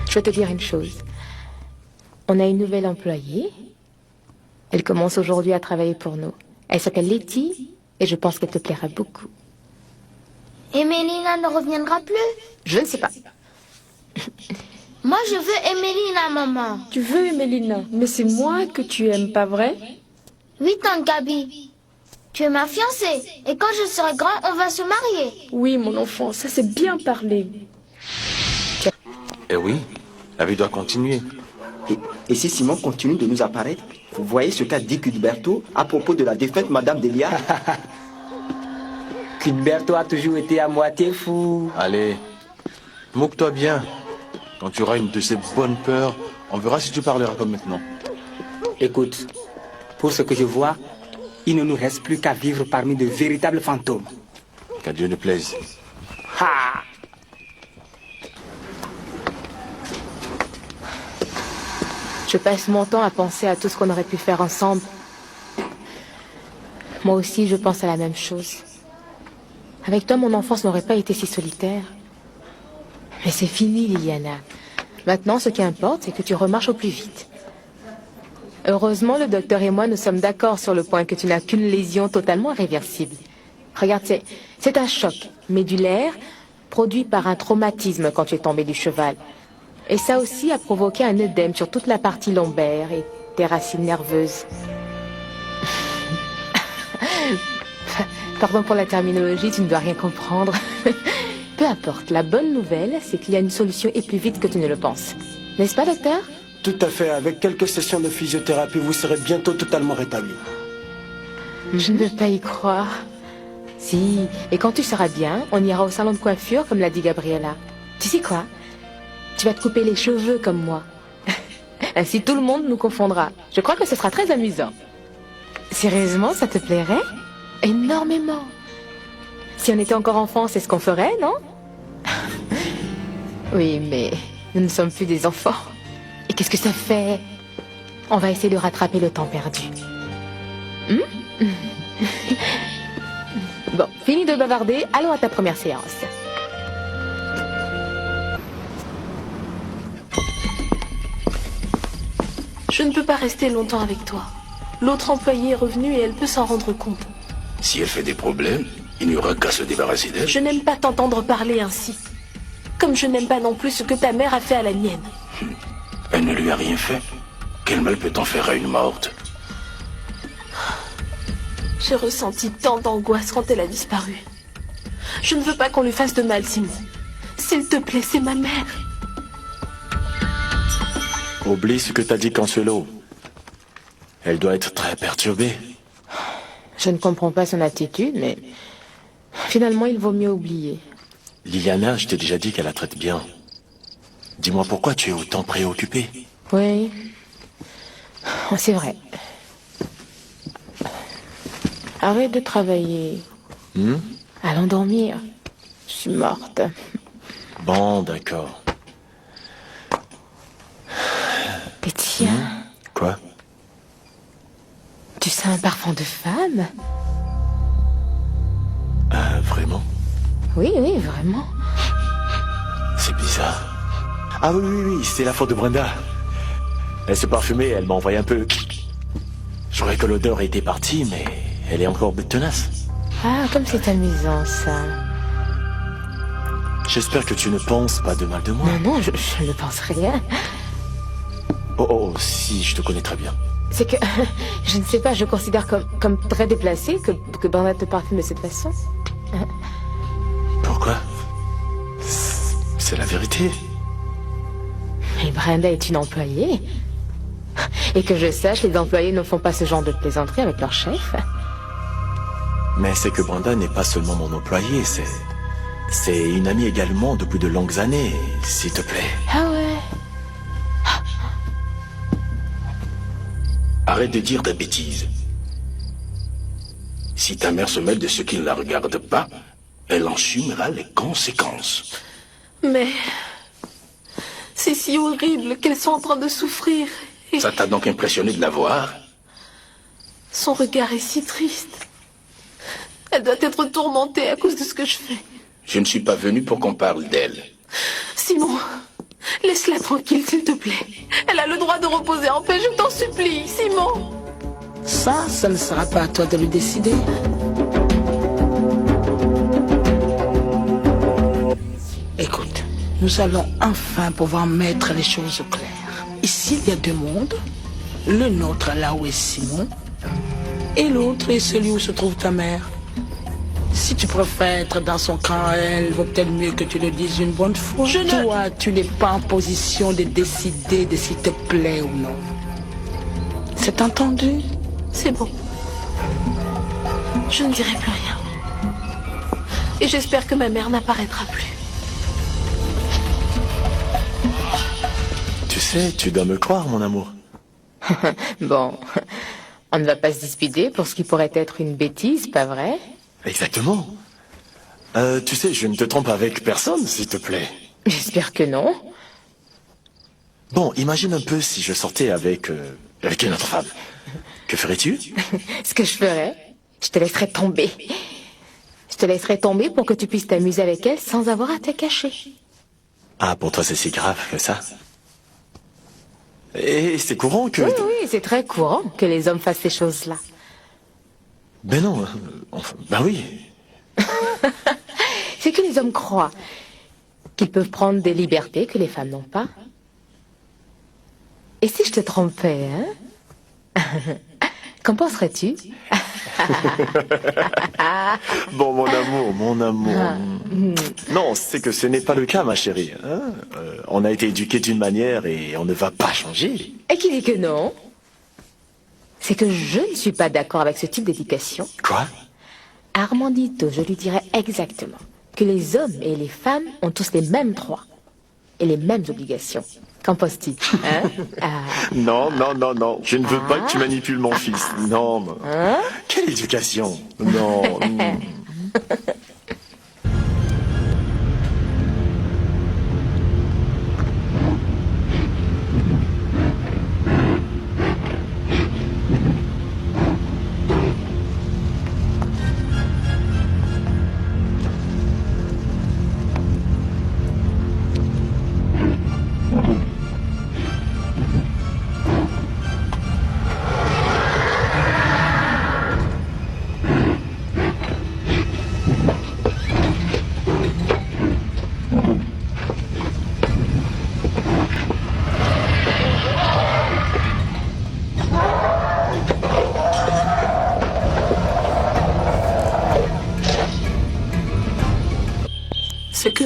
[SPEAKER 3] Je vais te dire une chose. On a une nouvelle employée. Elle commence aujourd'hui à travailler pour nous. Elle s'appelle Letty et je pense qu'elle te plaira beaucoup.
[SPEAKER 11] Et Mélina ne reviendra plus?
[SPEAKER 3] Je ne sais pas.
[SPEAKER 11] Moi, je veux Emelina, maman.
[SPEAKER 8] Tu veux Emelina, mais c'est moi que tu aimes, pas vrai?
[SPEAKER 11] Oui, tante Gabi. Tu es ma fiancée. Et quand je serai grand, on va se marier.
[SPEAKER 8] Oui, mon enfant, ça c'est bien parlé.
[SPEAKER 13] Eh oui, la vie doit continuer.
[SPEAKER 17] Et si Simon continue de nous apparaître, vous voyez ce qu'a dit Cuthberto à propos de la défunte Madame Delia?
[SPEAKER 16] Cuthberto a toujours été à moitié fou.
[SPEAKER 13] Allez, moque-toi bien. Quand tu auras une de ces bonnes peurs, on verra si tu parleras comme maintenant.
[SPEAKER 16] Écoute, pour ce que je vois, il ne nous reste plus qu'à vivre parmi de véritables fantômes.
[SPEAKER 13] Qu'à Dieu ne plaise.
[SPEAKER 16] Ha!
[SPEAKER 3] Je passe mon temps à penser à tout ce qu'on aurait pu faire ensemble. Moi aussi, je pense à la même chose. Avec toi, mon enfance n'aurait pas été si solitaire. Mais c'est fini, Liliana. Maintenant, ce qui importe, c'est que tu remarches au plus vite. Heureusement, le docteur et moi, nous sommes d'accord sur le point que tu n'as qu'une lésion totalement irréversible. Regarde, c'est un choc médulaire produit par un traumatisme quand tu es tombé du cheval. Et ça aussi a provoqué un œdème sur toute la partie lombaire et tes racines nerveuses. Pardon pour la terminologie, tu ne dois rien comprendre. Peu importe, la bonne nouvelle, c'est qu'il y a une solution et plus vite que tu ne le penses. N'est-ce pas, docteur?
[SPEAKER 14] Tout à fait. Avec quelques sessions de physiothérapie, vous serez bientôt totalement rétabli.
[SPEAKER 3] Je ne veux pas y croire. Si, et quand tu seras bien, on ira au salon de coiffure, comme l'a dit Gabriella. Tu sais quoi? Tu vas te couper les cheveux comme moi. Ainsi tout le monde nous confondra. Je crois que ce sera très amusant. Sérieusement, ça te plairait? Énormément. Si on était encore enfant, c'est ce qu'on ferait, non? Oui, mais nous ne sommes plus des enfants. Et qu'est-ce que ça fait? On va essayer de rattraper le temps perdu. Bon, fini de bavarder, allons à ta première séance.
[SPEAKER 1] Je ne peux pas rester longtemps avec toi. L'autre employée est revenue et elle peut s'en rendre compte.
[SPEAKER 13] Si elle fait des problèmes, il n'y aura qu'à se débarrasser d'elle.
[SPEAKER 1] Je n'aime pas t'entendre parler ainsi. Comme je n'aime pas non plus ce que ta mère a fait à la mienne.
[SPEAKER 13] Elle ne lui a rien fait. Quel mal peut-on faire à une morte?
[SPEAKER 1] J'ai ressenti tant d'angoisse quand elle a disparu. Je ne veux pas qu'on lui fasse de mal, Simon. S'il te plaît, c'est ma mère.
[SPEAKER 12] Oublie ce que t'as dit, Consuelo. Elle doit être très perturbée.
[SPEAKER 3] Je ne comprends pas son attitude, mais finalement, il vaut mieux oublier.
[SPEAKER 12] Liliana, je t'ai déjà dit qu'elle la traite bien. Dis-moi pourquoi tu es autant préoccupée.
[SPEAKER 3] Oui, c'est vrai. Arrête de travailler. Allons dormir. Je suis morte.
[SPEAKER 12] Bon, d'accord.
[SPEAKER 3] Et tiens,
[SPEAKER 12] Quoi?
[SPEAKER 3] tu sens un parfum de femme?
[SPEAKER 12] Vraiment?
[SPEAKER 3] Oui, oui, vraiment.
[SPEAKER 12] C'est bizarre. Ah oui, oui, oui, c'est la faute de Brenda. Elle se parfumait, elle m'a envoyé un peu. Je croyais que l'odeur était partie, mais elle est encore tenace.
[SPEAKER 3] Ah, comme c'est amusant, ça.
[SPEAKER 12] J'espère que tu ne penses pas de mal de moi.
[SPEAKER 3] Non, non, je ne pense rien.
[SPEAKER 12] Oh, si, je te connais très bien.
[SPEAKER 3] C'est que, je ne sais pas, je considère comme très déplacé que Brenda te parfume de cette façon.
[SPEAKER 12] Pourquoi? C'est la vérité.
[SPEAKER 3] Mais Brenda est une employée. Et que je sache, les employés ne font pas ce genre de plaisanterie avec leur chef.
[SPEAKER 12] Mais c'est que Brenda n'est pas seulement mon employée, c'est une amie également depuis de longues années, s'il te plaît.
[SPEAKER 3] Ah ouais?
[SPEAKER 13] Arrête de dire des bêtises. Si ta mère se mêle de ce qui ne la regarde pas, elle en subira les conséquences.
[SPEAKER 1] Mais c'est si horrible qu'elles sont en train de souffrir. Et
[SPEAKER 13] Ça t'a donc impressionné de la voir?
[SPEAKER 1] son regard est si triste. Elle doit être tourmentée à cause de ce que je fais.
[SPEAKER 13] Je ne suis pas venu pour qu'on parle d'elle.
[SPEAKER 1] Simon, laisse-la tranquille, s'il te plaît. Elle a le droit de reposer en paix, je t'en supplie, Simon.
[SPEAKER 8] Ça ne sera pas à toi de le décider. Écoute, nous allons enfin pouvoir mettre les choses au clair. Ici, il y a deux mondes. Le nôtre, là où est Simon, et l'autre est celui où se trouve ta mère. Si tu préfères être dans son camp, elle vaut peut-être mieux que tu le dises une bonne fois. Toi, tu n'es pas en position de décider de s'il te plaît ou non. C'est entendu?
[SPEAKER 1] C'est bon. Je ne dirai plus rien. Et j'espère que ma mère n'apparaîtra plus.
[SPEAKER 12] Tu sais, tu dois me croire, mon amour.
[SPEAKER 3] Bon, on ne va pas se disputer pour ce qui pourrait être une bêtise, pas vrai?
[SPEAKER 12] Exactement. Tu sais, je ne te trompe avec personne, s'il te plaît.
[SPEAKER 3] J'espère que non.
[SPEAKER 12] Bon, imagine un peu si je sortais avec une autre femme. Que ferais-tu?
[SPEAKER 3] Ce que je ferais, je te laisserais tomber. Je te laisserais tomber pour que tu puisses t'amuser avec elle sans avoir à te cacher.
[SPEAKER 12] Ah, pour toi, c'est si grave que ça? Et c'est courant que...
[SPEAKER 3] Oui, oui, c'est très courant que les hommes fassent ces choses-là.
[SPEAKER 12] Ben non, ben oui.
[SPEAKER 3] C'est que les hommes croient qu'ils peuvent prendre des libertés que les femmes n'ont pas. Et si je te trompais, hein? Qu'en penserais-tu?
[SPEAKER 12] Bon, mon amour. Non, c'est que ce n'est pas le cas, ma chérie. Hein, on a été éduqués d'une manière et on ne va pas changer.
[SPEAKER 3] Et qui dit que non? C'est que je ne suis pas d'accord avec ce type d'éducation.
[SPEAKER 12] Quoi?
[SPEAKER 3] Armandito, je lui dirais exactement que les hommes et les femmes ont tous les mêmes droits et les mêmes obligations. Qu'en penses-tu, hein?
[SPEAKER 12] Non, je ne veux pas que tu manipules mon fils. Non.
[SPEAKER 3] Hein?
[SPEAKER 12] Quelle éducation? Non.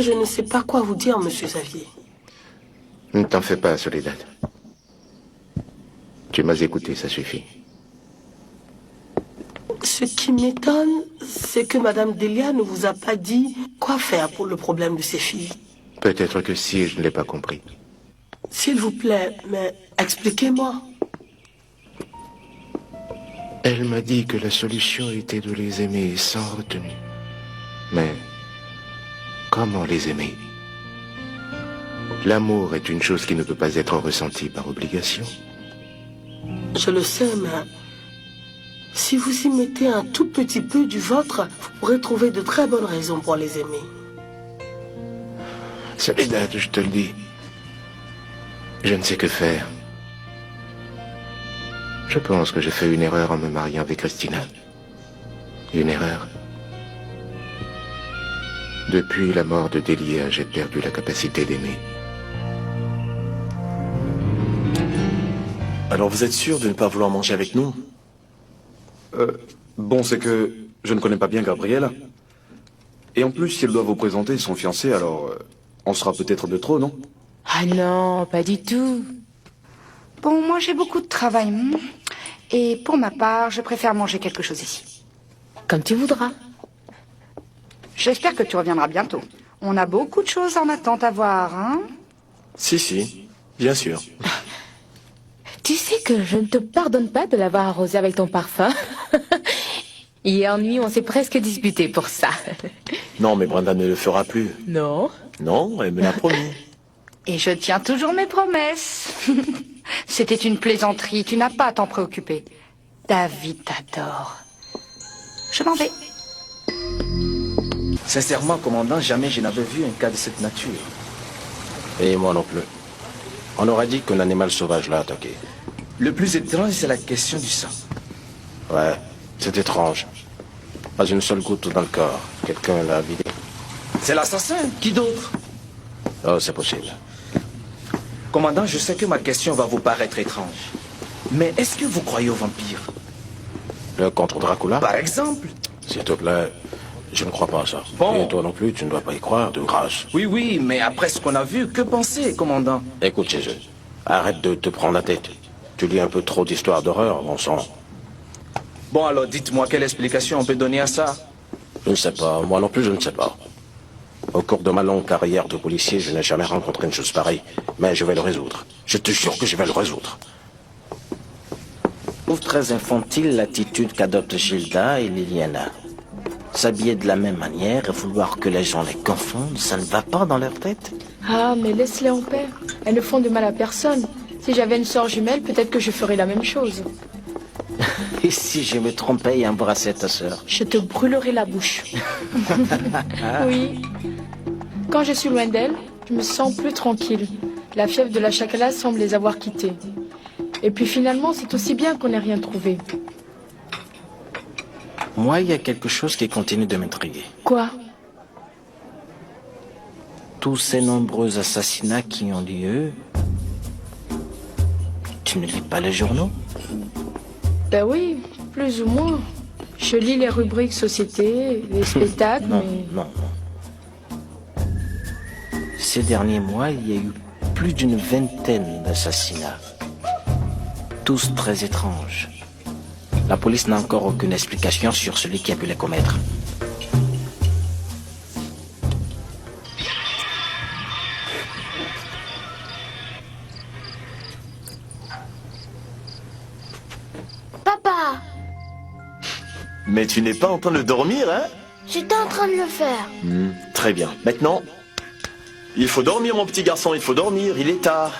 [SPEAKER 1] que je ne sais pas quoi vous dire, monsieur Xavier.
[SPEAKER 4] Ne t'en fais pas, Soledad. Tu m'as écouté, ça suffit.
[SPEAKER 1] Ce qui m'étonne, c'est que Madame Delia ne vous a pas dit quoi faire pour le problème de ses filles.
[SPEAKER 4] Peut-être que si, je ne l'ai pas compris.
[SPEAKER 1] S'il vous plaît, mais expliquez-moi.
[SPEAKER 4] Elle m'a dit que la solution était de les aimer sans retenue. Mais comment les aimer? L'amour est une chose qui ne peut pas être ressentie par obligation.
[SPEAKER 1] Je le sais, mais si vous y mettez un tout petit peu du vôtre, vous pourrez trouver de très bonnes raisons pour les aimer.
[SPEAKER 4] Soledad, je te le dis. Je ne sais que faire. Je pense que j'ai fait une erreur en me mariant avec Christina. Une erreur. Depuis la mort de Delia, j'ai perdu la capacité d'aimer.
[SPEAKER 12] Alors vous êtes sûr de ne pas vouloir manger avec nous?
[SPEAKER 18] Bon, c'est que je ne connais pas bien Gabriela. Et en plus, si elle doit vous présenter son fiancé, alors on sera peut-être de trop, non?
[SPEAKER 3] Ah non, pas du tout.
[SPEAKER 5] Bon, moi j'ai beaucoup de travail. Et pour ma part, je préfère manger quelque chose ici.
[SPEAKER 3] Comme tu voudras.
[SPEAKER 5] J'espère que tu reviendras bientôt. On a beaucoup de choses en attente à voir, hein?
[SPEAKER 12] Si, bien sûr.
[SPEAKER 3] Tu sais que je ne te pardonne pas de l'avoir arrosé avec ton parfum. Hier nuit, on s'est presque disputé pour ça.
[SPEAKER 12] Non, mais Brenda ne le fera plus.
[SPEAKER 3] Non?
[SPEAKER 12] Non, elle me l'a promis.
[SPEAKER 5] Et je tiens toujours mes promesses. C'était une plaisanterie, tu n'as pas à t'en préoccuper. David t'adore. Je m'en vais.
[SPEAKER 17] Sincèrement, commandant, jamais je n'avais vu un cas de cette nature.
[SPEAKER 13] Et moi non plus. On aurait dit qu'un animal sauvage l'a attaqué.
[SPEAKER 17] Le plus étrange, c'est la question du sang.
[SPEAKER 13] Ouais, c'est étrange. Pas une seule goutte dans le corps. Quelqu'un l'a vidé.
[SPEAKER 17] C'est l'assassin. Qui d'autre?
[SPEAKER 13] Oh, c'est possible.
[SPEAKER 17] Commandant, je sais que ma question va vous paraître étrange. Mais est-ce que vous croyez aux vampires?
[SPEAKER 13] Le contre Dracula?
[SPEAKER 17] Par exemple?
[SPEAKER 13] S'il te plaît, je ne crois pas à ça.
[SPEAKER 17] Bon.
[SPEAKER 13] Et toi non plus, tu ne dois pas y croire, de grâce.
[SPEAKER 17] Oui, mais après ce qu'on a vu, que penser, commandant?
[SPEAKER 13] Écoute, Jésus, arrête de te prendre la tête. Tu lis un peu trop d'histoires d'horreur, bon sang.
[SPEAKER 17] Bon, alors dites-moi quelle explication on peut donner à ça?
[SPEAKER 13] Je ne sais pas, moi non plus je ne sais pas. Au cours de ma longue carrière de policier, je n'ai jamais rencontré une chose pareille. Mais je vais le résoudre. Je te jure que je vais le résoudre.
[SPEAKER 19] Je trouve très infantile l'attitude qu'adoptent Gilda et Liliana. S'habiller de la même manière et vouloir que les gens les confondent, ça ne va pas dans leur tête.
[SPEAKER 11] Ah, mais laisse-les en paix. Elles ne font de mal à personne. Si j'avais une sœur jumelle, peut-être que je ferais la même chose.
[SPEAKER 19] Et si je me trompais et embrassais ta sœur?
[SPEAKER 11] Je te brûlerai la bouche. Oui. Quand je suis loin d'elle, je me sens plus tranquille. La fièvre de la chacala semble les avoir quittés. Et puis finalement, c'est aussi bien qu'on n'ait rien trouvé.
[SPEAKER 19] Moi, il y a quelque chose qui continue de m'intriguer.
[SPEAKER 11] Quoi?
[SPEAKER 19] Tous ces nombreux assassinats qui ont lieu... Tu ne lis pas les journaux?
[SPEAKER 11] Ben oui, plus ou moins. Je lis les rubriques société, les spectacles,
[SPEAKER 19] non,
[SPEAKER 11] mais...
[SPEAKER 19] non. Ces derniers mois, il y a eu plus d'une vingtaine d'assassinats. Tous très étranges. La police n'a encore aucune explication sur celui qui a pu les commettre.
[SPEAKER 11] Papa!
[SPEAKER 12] Mais tu n'es pas en train de dormir, hein?
[SPEAKER 11] J'étais en train de le faire.
[SPEAKER 12] Très bien. Maintenant, il faut dormir, mon petit garçon, il faut dormir, il est tard.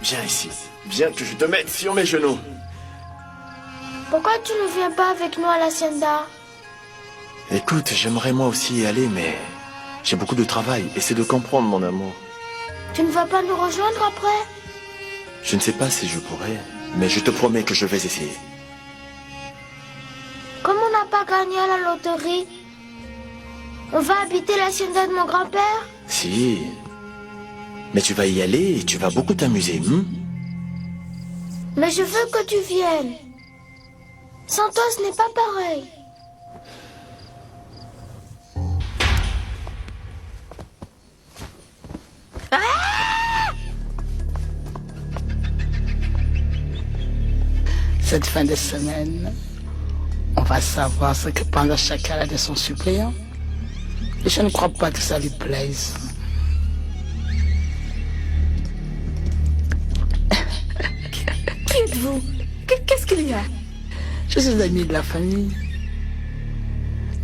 [SPEAKER 12] Viens ici. Viens que je te mette sur mes genoux.
[SPEAKER 11] Pourquoi tu ne viens pas avec nous à l'hacienda?
[SPEAKER 12] Écoute, j'aimerais moi aussi y aller, mais j'ai beaucoup de travail. Essaie de comprendre, mon amour.
[SPEAKER 11] Tu ne vas pas nous rejoindre après?
[SPEAKER 12] Je ne sais pas si je pourrais, mais je te promets que je vais essayer.
[SPEAKER 11] Comme on n'a pas gagné à la loterie, on va habiter l'hacienda de mon grand-père?
[SPEAKER 12] Si. Mais tu vas y aller et tu vas beaucoup t'amuser,
[SPEAKER 11] Mais je veux que tu viennes. Sans toi, ce n'est pas pareil.
[SPEAKER 8] Cette fin de semaine, on va savoir ce que pense la Chakala de son suppléant. Et je ne crois pas que ça lui plaise.
[SPEAKER 1] Qui êtes-vous? Qu'est-ce qu'il y a?
[SPEAKER 8] Je suis ami de la famille.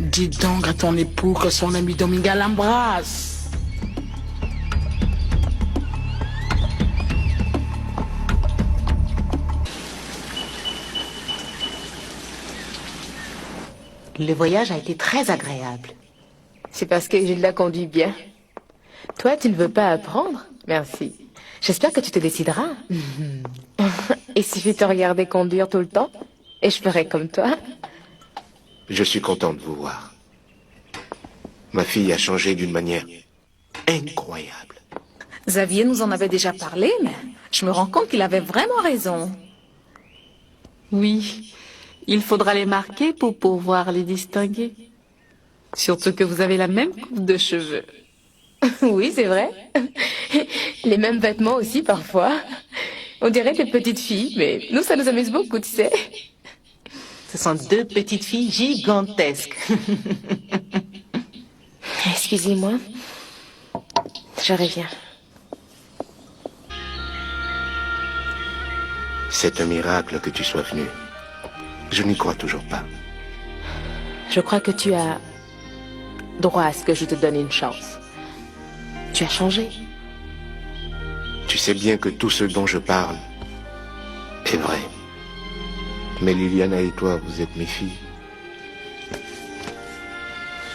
[SPEAKER 8] Dis donc à ton époux que son ami Dominga l'embrasse.
[SPEAKER 9] Le voyage a été très agréable.
[SPEAKER 3] C'est parce que Gilda conduit bien. Toi, tu ne veux pas apprendre? Merci. J'espère que tu te décideras. Il suffit de te regarder conduire tout le temps, et je ferai comme toi.
[SPEAKER 4] Je suis content de vous voir. Ma fille a changé d'une manière incroyable.
[SPEAKER 7] Xavier nous en avait déjà parlé, mais je me rends compte qu'il avait vraiment raison.
[SPEAKER 9] Oui, il faudra les marquer pour pouvoir les distinguer. Surtout que vous avez la même coupe de cheveux.
[SPEAKER 3] Oui, c'est vrai. Les mêmes vêtements aussi, parfois. On dirait des petites filles, mais nous, ça nous amuse beaucoup, tu sais.
[SPEAKER 9] Ce sont deux petites filles gigantesques.
[SPEAKER 3] Excusez-moi. Je reviens.
[SPEAKER 4] C'est un miracle que tu sois venu. Je n'y crois toujours pas.
[SPEAKER 3] Je crois que tu as droit à ce que je te donne une chance. Tu as changé.
[SPEAKER 4] Tu sais bien que tout ce dont je parle est vrai. Mais Liliana et toi, vous êtes mes filles.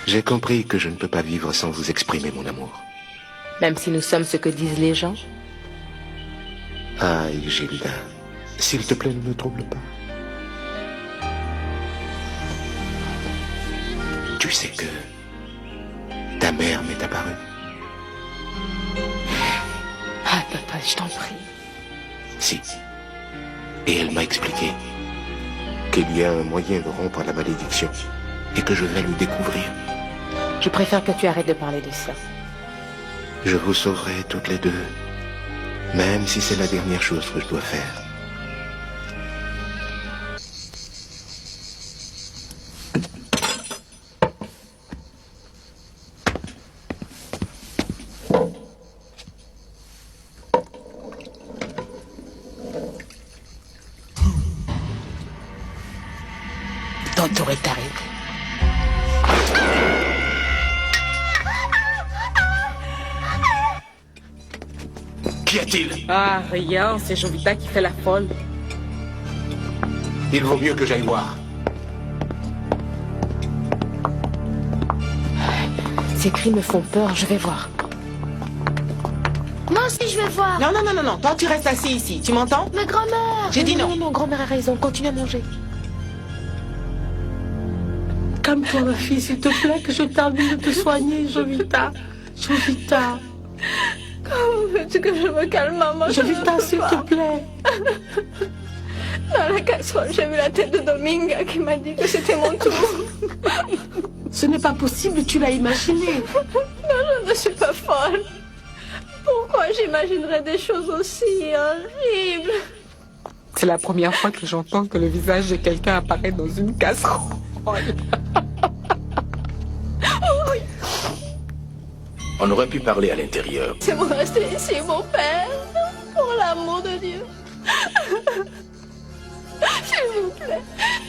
[SPEAKER 4] J'ai compris que je ne peux pas vivre sans vous exprimer mon amour.
[SPEAKER 3] Même si nous sommes ce que disent les gens.
[SPEAKER 4] Ah, Gilda, s'il te plaît, ne me trouble pas. Tu sais que ta mère m'est apparue.
[SPEAKER 3] Ah, papa, je t'en prie.
[SPEAKER 4] Si. Et elle m'a expliqué qu'il y a un moyen de rompre la malédiction et que je vais le découvrir.
[SPEAKER 3] Je préfère que tu arrêtes de parler de ça.
[SPEAKER 4] Je vous sauverai toutes les deux, même si c'est la dernière chose que je dois faire.
[SPEAKER 8] Ton tour est arrivé.
[SPEAKER 4] Qu'y a-t-il?
[SPEAKER 10] Ah, rien, c'est Jovita qui fait la folle.
[SPEAKER 4] Il vaut mieux que j'aille voir.
[SPEAKER 3] Ces cris me font peur, je vais voir.
[SPEAKER 7] Moi aussi, je vais voir.
[SPEAKER 9] Non, non, non, non, non. Toi, tu restes assis ici. Tu m'entends?
[SPEAKER 7] Mais grand-mère!
[SPEAKER 9] J'ai dit non.
[SPEAKER 3] Non, non, grand-mère a raison. Continue à manger.
[SPEAKER 8] Calme-toi, ma fille, s'il te plaît, que je termine de te soigner, Jovita. Jovita.
[SPEAKER 1] Comment veux-tu que je me calme, maman?
[SPEAKER 8] Jovita, s'il te plaît.
[SPEAKER 1] Dans la casserole, j'ai vu la tête de Dominga qui m'a dit que c'était mon tour.
[SPEAKER 8] Ce n'est pas possible, tu l'as imaginé.
[SPEAKER 1] Non, je ne suis pas folle. Pourquoi j'imaginerais des choses aussi horribles?
[SPEAKER 10] C'est la première fois que j'entends que le visage de quelqu'un apparaît dans une casserole.
[SPEAKER 13] On aurait pu parler à l'intérieur.
[SPEAKER 1] C'est vous rester ici, mon père. Pour l'amour de Dieu. S'il vous plaît,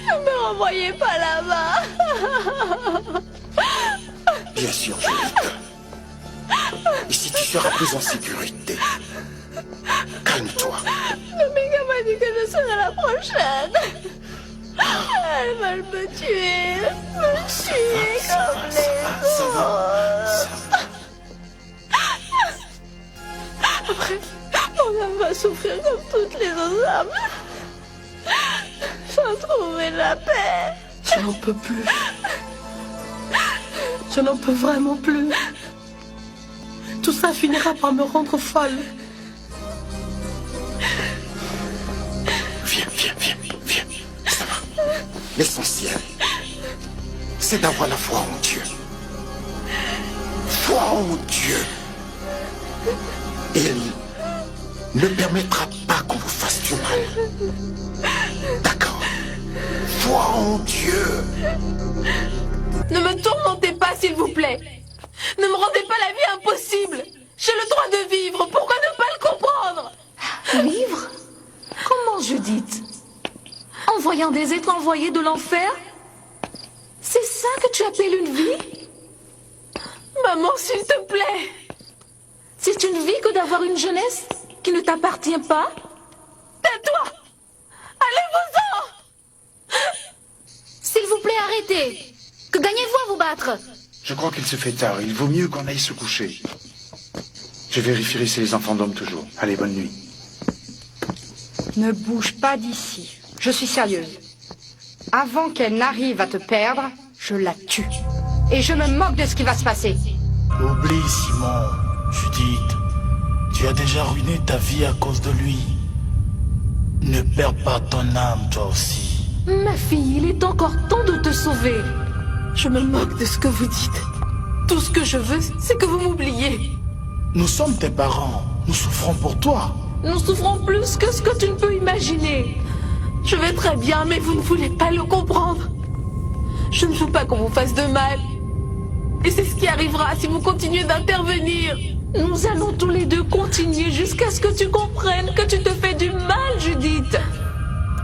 [SPEAKER 1] ne me renvoyez pas là-bas.
[SPEAKER 2] Bien sûr, Jovita. Ici, tu seras plus en sécurité. Calme-toi.
[SPEAKER 1] Dominga m'a dit que je serai la prochaine. Elles veulent me tuer. Me tuer comme les autres. Après, mon âme va souffrir comme toutes les autres âmes. Sans trouver la paix.
[SPEAKER 8] Je n'en peux plus. Je n'en peux vraiment plus. Tout ça finira par me rendre folle.
[SPEAKER 2] Viens, viens, viens, viens. Ça va. L'essentiel, c'est d'avoir la foi en Dieu. Foi en Dieu. Il ne permettra pas qu'on vous fasse du mal. D'accord? Foi en Dieu.
[SPEAKER 1] Ne me tourmentez pas, s'il vous plaît. Ne me rendez pas la vie impossible. J'ai le droit de vivre. Pourquoi ne pas le comprendre?
[SPEAKER 20] Vivre? Comment, Judith? En voyant des êtres envoyés de l'enfer? C'est ça que tu appelles une vie?
[SPEAKER 1] Maman, s'il te plaît.
[SPEAKER 20] C'est une vie que d'avoir une jeunesse qui ne t'appartient pas?
[SPEAKER 1] Tais-toi! Allez-vous-en!
[SPEAKER 7] S'il vous plaît, arrêtez. Que gagnez-vous à vous battre?
[SPEAKER 6] Je crois qu'il se fait tard. Il vaut mieux qu'on aille se coucher. Je vérifierai si les enfants dorment toujours. Allez, bonne nuit.
[SPEAKER 5] Ne bouge pas d'ici. Je suis sérieuse. Avant qu'elle n'arrive à te perdre, je la tue. Et je me moque de ce qui va se passer.
[SPEAKER 21] Oublie, Simon. Judith, tu as déjà ruiné ta vie à cause de lui. Ne perds pas ton âme, toi aussi.
[SPEAKER 20] Ma fille, il est encore temps de te sauver.
[SPEAKER 1] Je me moque de ce que vous dites. Tout ce que je veux, c'est que vous m'oubliez.
[SPEAKER 21] Nous sommes tes parents. Nous souffrons pour toi.
[SPEAKER 1] Nous souffrons plus que ce que tu ne peux imaginer. Je vais très bien, mais vous ne voulez pas le comprendre. Je ne veux pas qu'on vous fasse de mal. Et c'est ce qui arrivera si vous continuez d'intervenir.
[SPEAKER 20] Nous allons tous les deux continuer jusqu'à ce que tu comprennes que tu te fais du mal, Judith.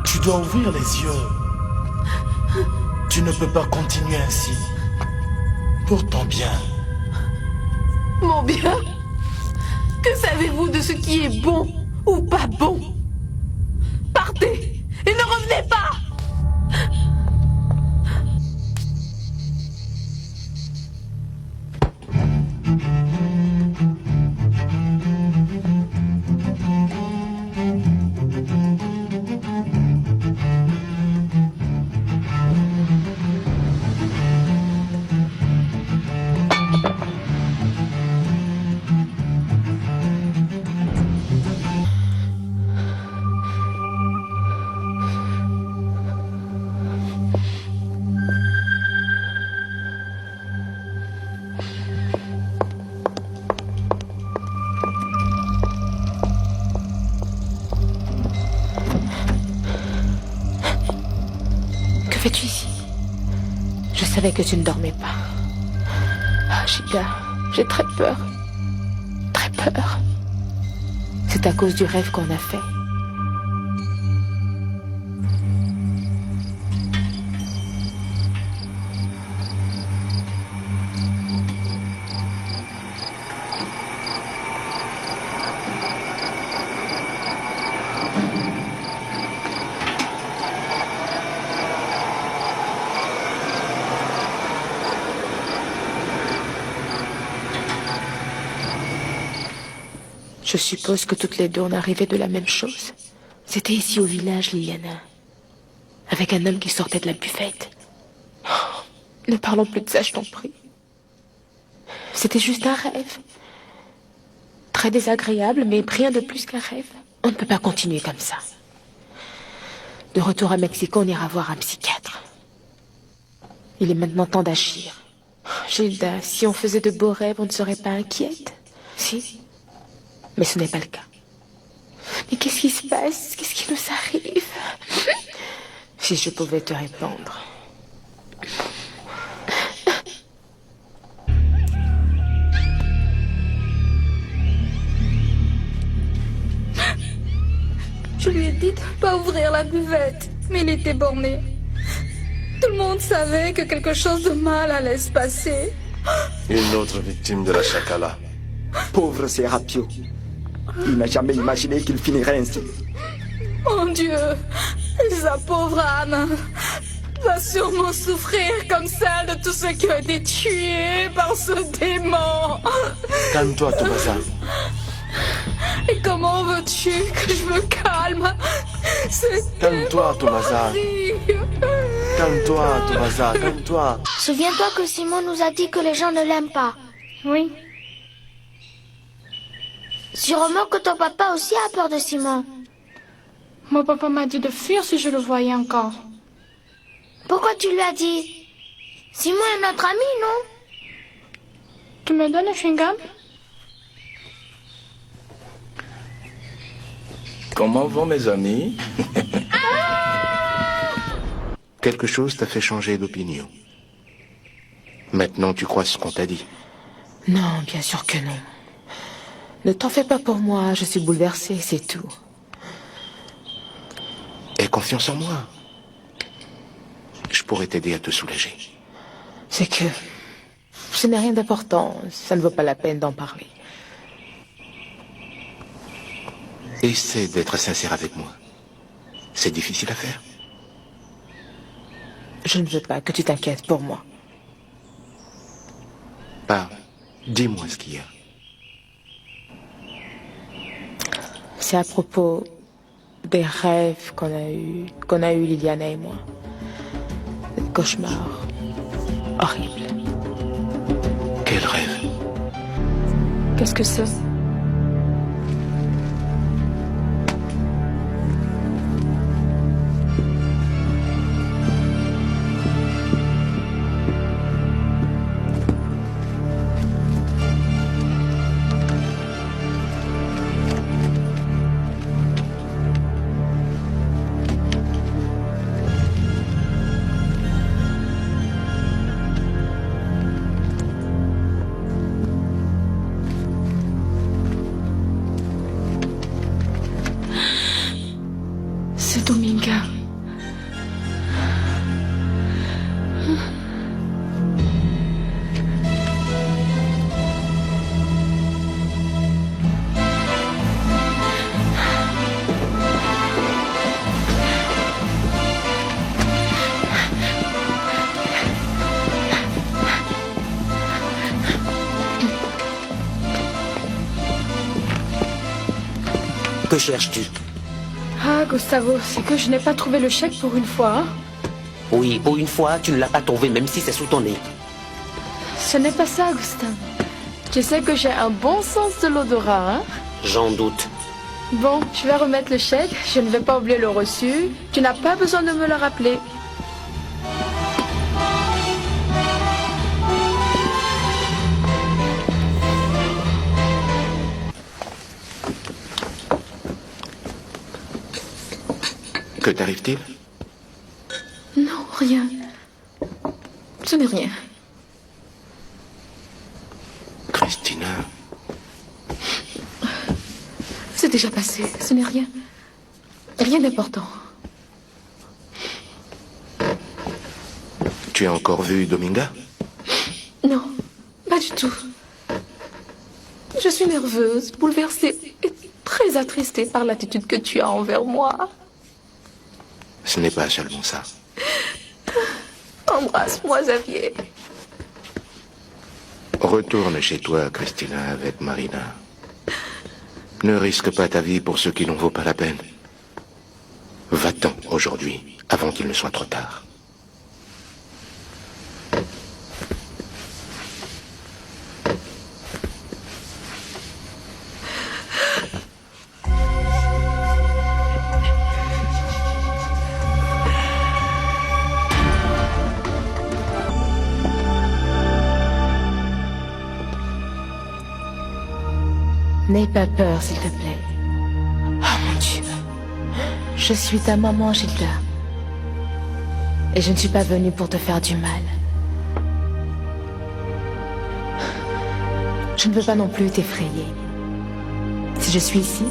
[SPEAKER 21] Tu dois ouvrir les yeux. Tu ne peux pas continuer ainsi. Pour ton bien.
[SPEAKER 1] Mon bien? Que savez-vous de ce qui est bon ou pas bon? Partez et ne revenez pas!
[SPEAKER 3] Que fais-tu ici? Je savais que tu ne dormais pas. Ah, Gilda, j'ai très peur. Très peur. C'est à cause du rêve qu'on a fait. Je suppose que toutes les deux on arrivait de la même chose. C'était ici au village, Liliana. Avec un homme qui sortait de la buvette. Oh, ne parlons plus de ça, je t'en prie. C'était juste un rêve. Très désagréable, mais rien de plus qu'un rêve. On ne peut pas continuer comme ça. De retour à Mexico, on ira voir un psychiatre. Il est maintenant temps d'agir. Gilda, si on faisait de beaux rêves, on ne serait pas inquiète. Si. Mais ce n'est pas le cas. Mais qu'est-ce qui se passe? Qu'est-ce qui nous arrive? Si je pouvais te répondre.
[SPEAKER 7] Je lui ai dit de ne pas ouvrir la buvette, mais il était borné. Tout le monde savait que quelque chose de mal allait se passer.
[SPEAKER 12] Une autre victime de la Chacala.
[SPEAKER 17] Pauvre Serapio. Il n'a jamais imaginé qu'il finirait ainsi.
[SPEAKER 7] Mon Dieu, sa pauvre âme va sûrement souffrir comme celle de tous ceux qui ont été tués par ce démon.
[SPEAKER 21] Calme-toi, Thomasa.
[SPEAKER 7] Et comment veux-tu que je me calme?
[SPEAKER 21] Calme-toi, Thomasa. Calme-toi, Thomasa, calme-toi.
[SPEAKER 22] Souviens-toi que Simon nous a dit que les gens ne l'aiment pas.
[SPEAKER 11] Oui.
[SPEAKER 22] Sûrement que ton papa aussi a peur de Simon.
[SPEAKER 11] Mon papa m'a dit de fuir si je le voyais encore.
[SPEAKER 22] Pourquoi tu lui as dit? Simon est notre ami, non?
[SPEAKER 11] Tu me donnes un chewing-gum?
[SPEAKER 13] Comment vont mes amis?
[SPEAKER 4] Quelque chose t'a fait changer d'opinion. Maintenant, tu crois ce qu'on t'a dit.
[SPEAKER 3] Non, bien sûr que non. Ne t'en fais pas pour moi, je suis bouleversée, c'est tout.
[SPEAKER 4] Aie confiance en moi. Je pourrais t'aider à te soulager.
[SPEAKER 3] C'est que... ce n'est rien d'important, ça ne vaut pas la peine d'en parler.
[SPEAKER 4] Essaie d'être sincère avec moi. C'est difficile à faire.
[SPEAKER 3] Je ne veux pas que tu t'inquiètes pour moi.
[SPEAKER 4] Parle. Dis-moi ce qu'il y a.
[SPEAKER 3] C'est à propos des rêves qu'on a eu Liliana et moi. Des cauchemars horribles.
[SPEAKER 4] Quel rêve?
[SPEAKER 11] Qu'est-ce que c'est? Dominga.
[SPEAKER 15] Que cherches-tu?
[SPEAKER 11] Ah, Gustavo, c'est que je n'ai pas trouvé le chèque pour une fois. Hein?
[SPEAKER 15] Oui, pour une fois, tu ne l'as pas trouvé, même si c'est sous ton nez.
[SPEAKER 11] Ce n'est pas ça, Gustavo. Tu sais que j'ai un bon sens de l'odorat, hein?
[SPEAKER 15] J'en doute.
[SPEAKER 11] Bon, je vais remettre le chèque. Je ne vais pas oublier le reçu. Tu n'as pas besoin de me le rappeler.
[SPEAKER 4] Que t'arrive-t-il?
[SPEAKER 11] Non, rien. Ce n'est rien.
[SPEAKER 4] Christina.
[SPEAKER 11] C'est déjà passé. Ce n'est rien. Rien d'important.
[SPEAKER 4] Tu as encore vu Dominga?
[SPEAKER 11] Non, pas du tout. Je suis nerveuse, bouleversée et très attristée par l'attitude que tu as envers moi.
[SPEAKER 4] Ce n'est pas seulement ça.
[SPEAKER 11] Embrasse-moi, Xavier.
[SPEAKER 4] Retourne chez toi, Christina, avec Marina. Ne risque pas ta vie pour ce qui n'en vaut pas la peine. Va-t'en aujourd'hui, avant qu'il ne soit trop tard.
[SPEAKER 3] N'aie pas peur, s'il te plaît. Oh mon Dieu. Je suis ta maman, Gilda. Et je ne suis pas venue pour te faire du mal. Je ne veux pas non plus t'effrayer. Si je suis ici,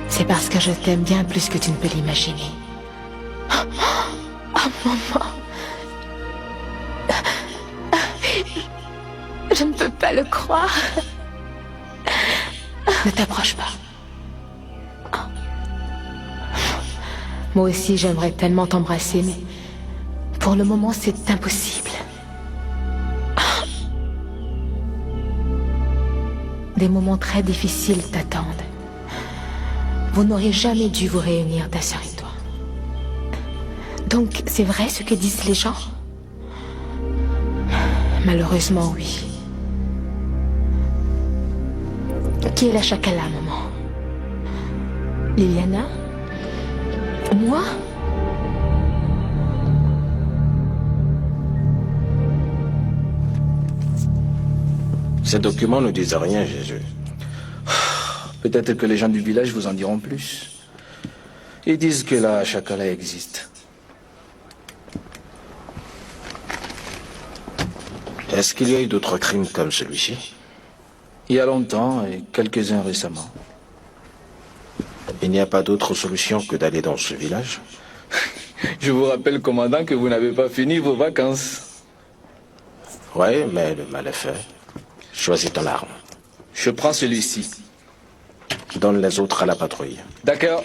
[SPEAKER 3] c'est parce que je t'aime bien plus que tu ne peux l'imaginer. Oh, maman. Je ne peux pas le croire. Ne t'approche pas. Moi aussi, j'aimerais tellement t'embrasser, mais pour le moment, c'est impossible. Des moments très difficiles t'attendent. Vous n'auriez jamais dû vous réunir, ta sœur et toi. Donc, c'est vrai ce que disent les gens? Malheureusement, oui. Qui est la Chakala, maman? Liliana? Moi?
[SPEAKER 19] Ces documents ne disent rien, Jésus. Peut-être que les gens du village vous en diront plus. Ils disent que la Chakala existe.
[SPEAKER 12] Est-ce qu'il y a eu d'autres crimes comme celui-ci?
[SPEAKER 19] Il y a longtemps et quelques-uns récemment.
[SPEAKER 12] Il n'y a pas d'autre solution que d'aller dans ce village?
[SPEAKER 19] Je vous rappelle, commandant, que vous n'avez pas fini vos vacances.
[SPEAKER 12] Ouais, mais le mal est fait. Choisis ton arme.
[SPEAKER 19] Je prends celui-ci.
[SPEAKER 12] Donne les autres à la patrouille.
[SPEAKER 19] D'accord.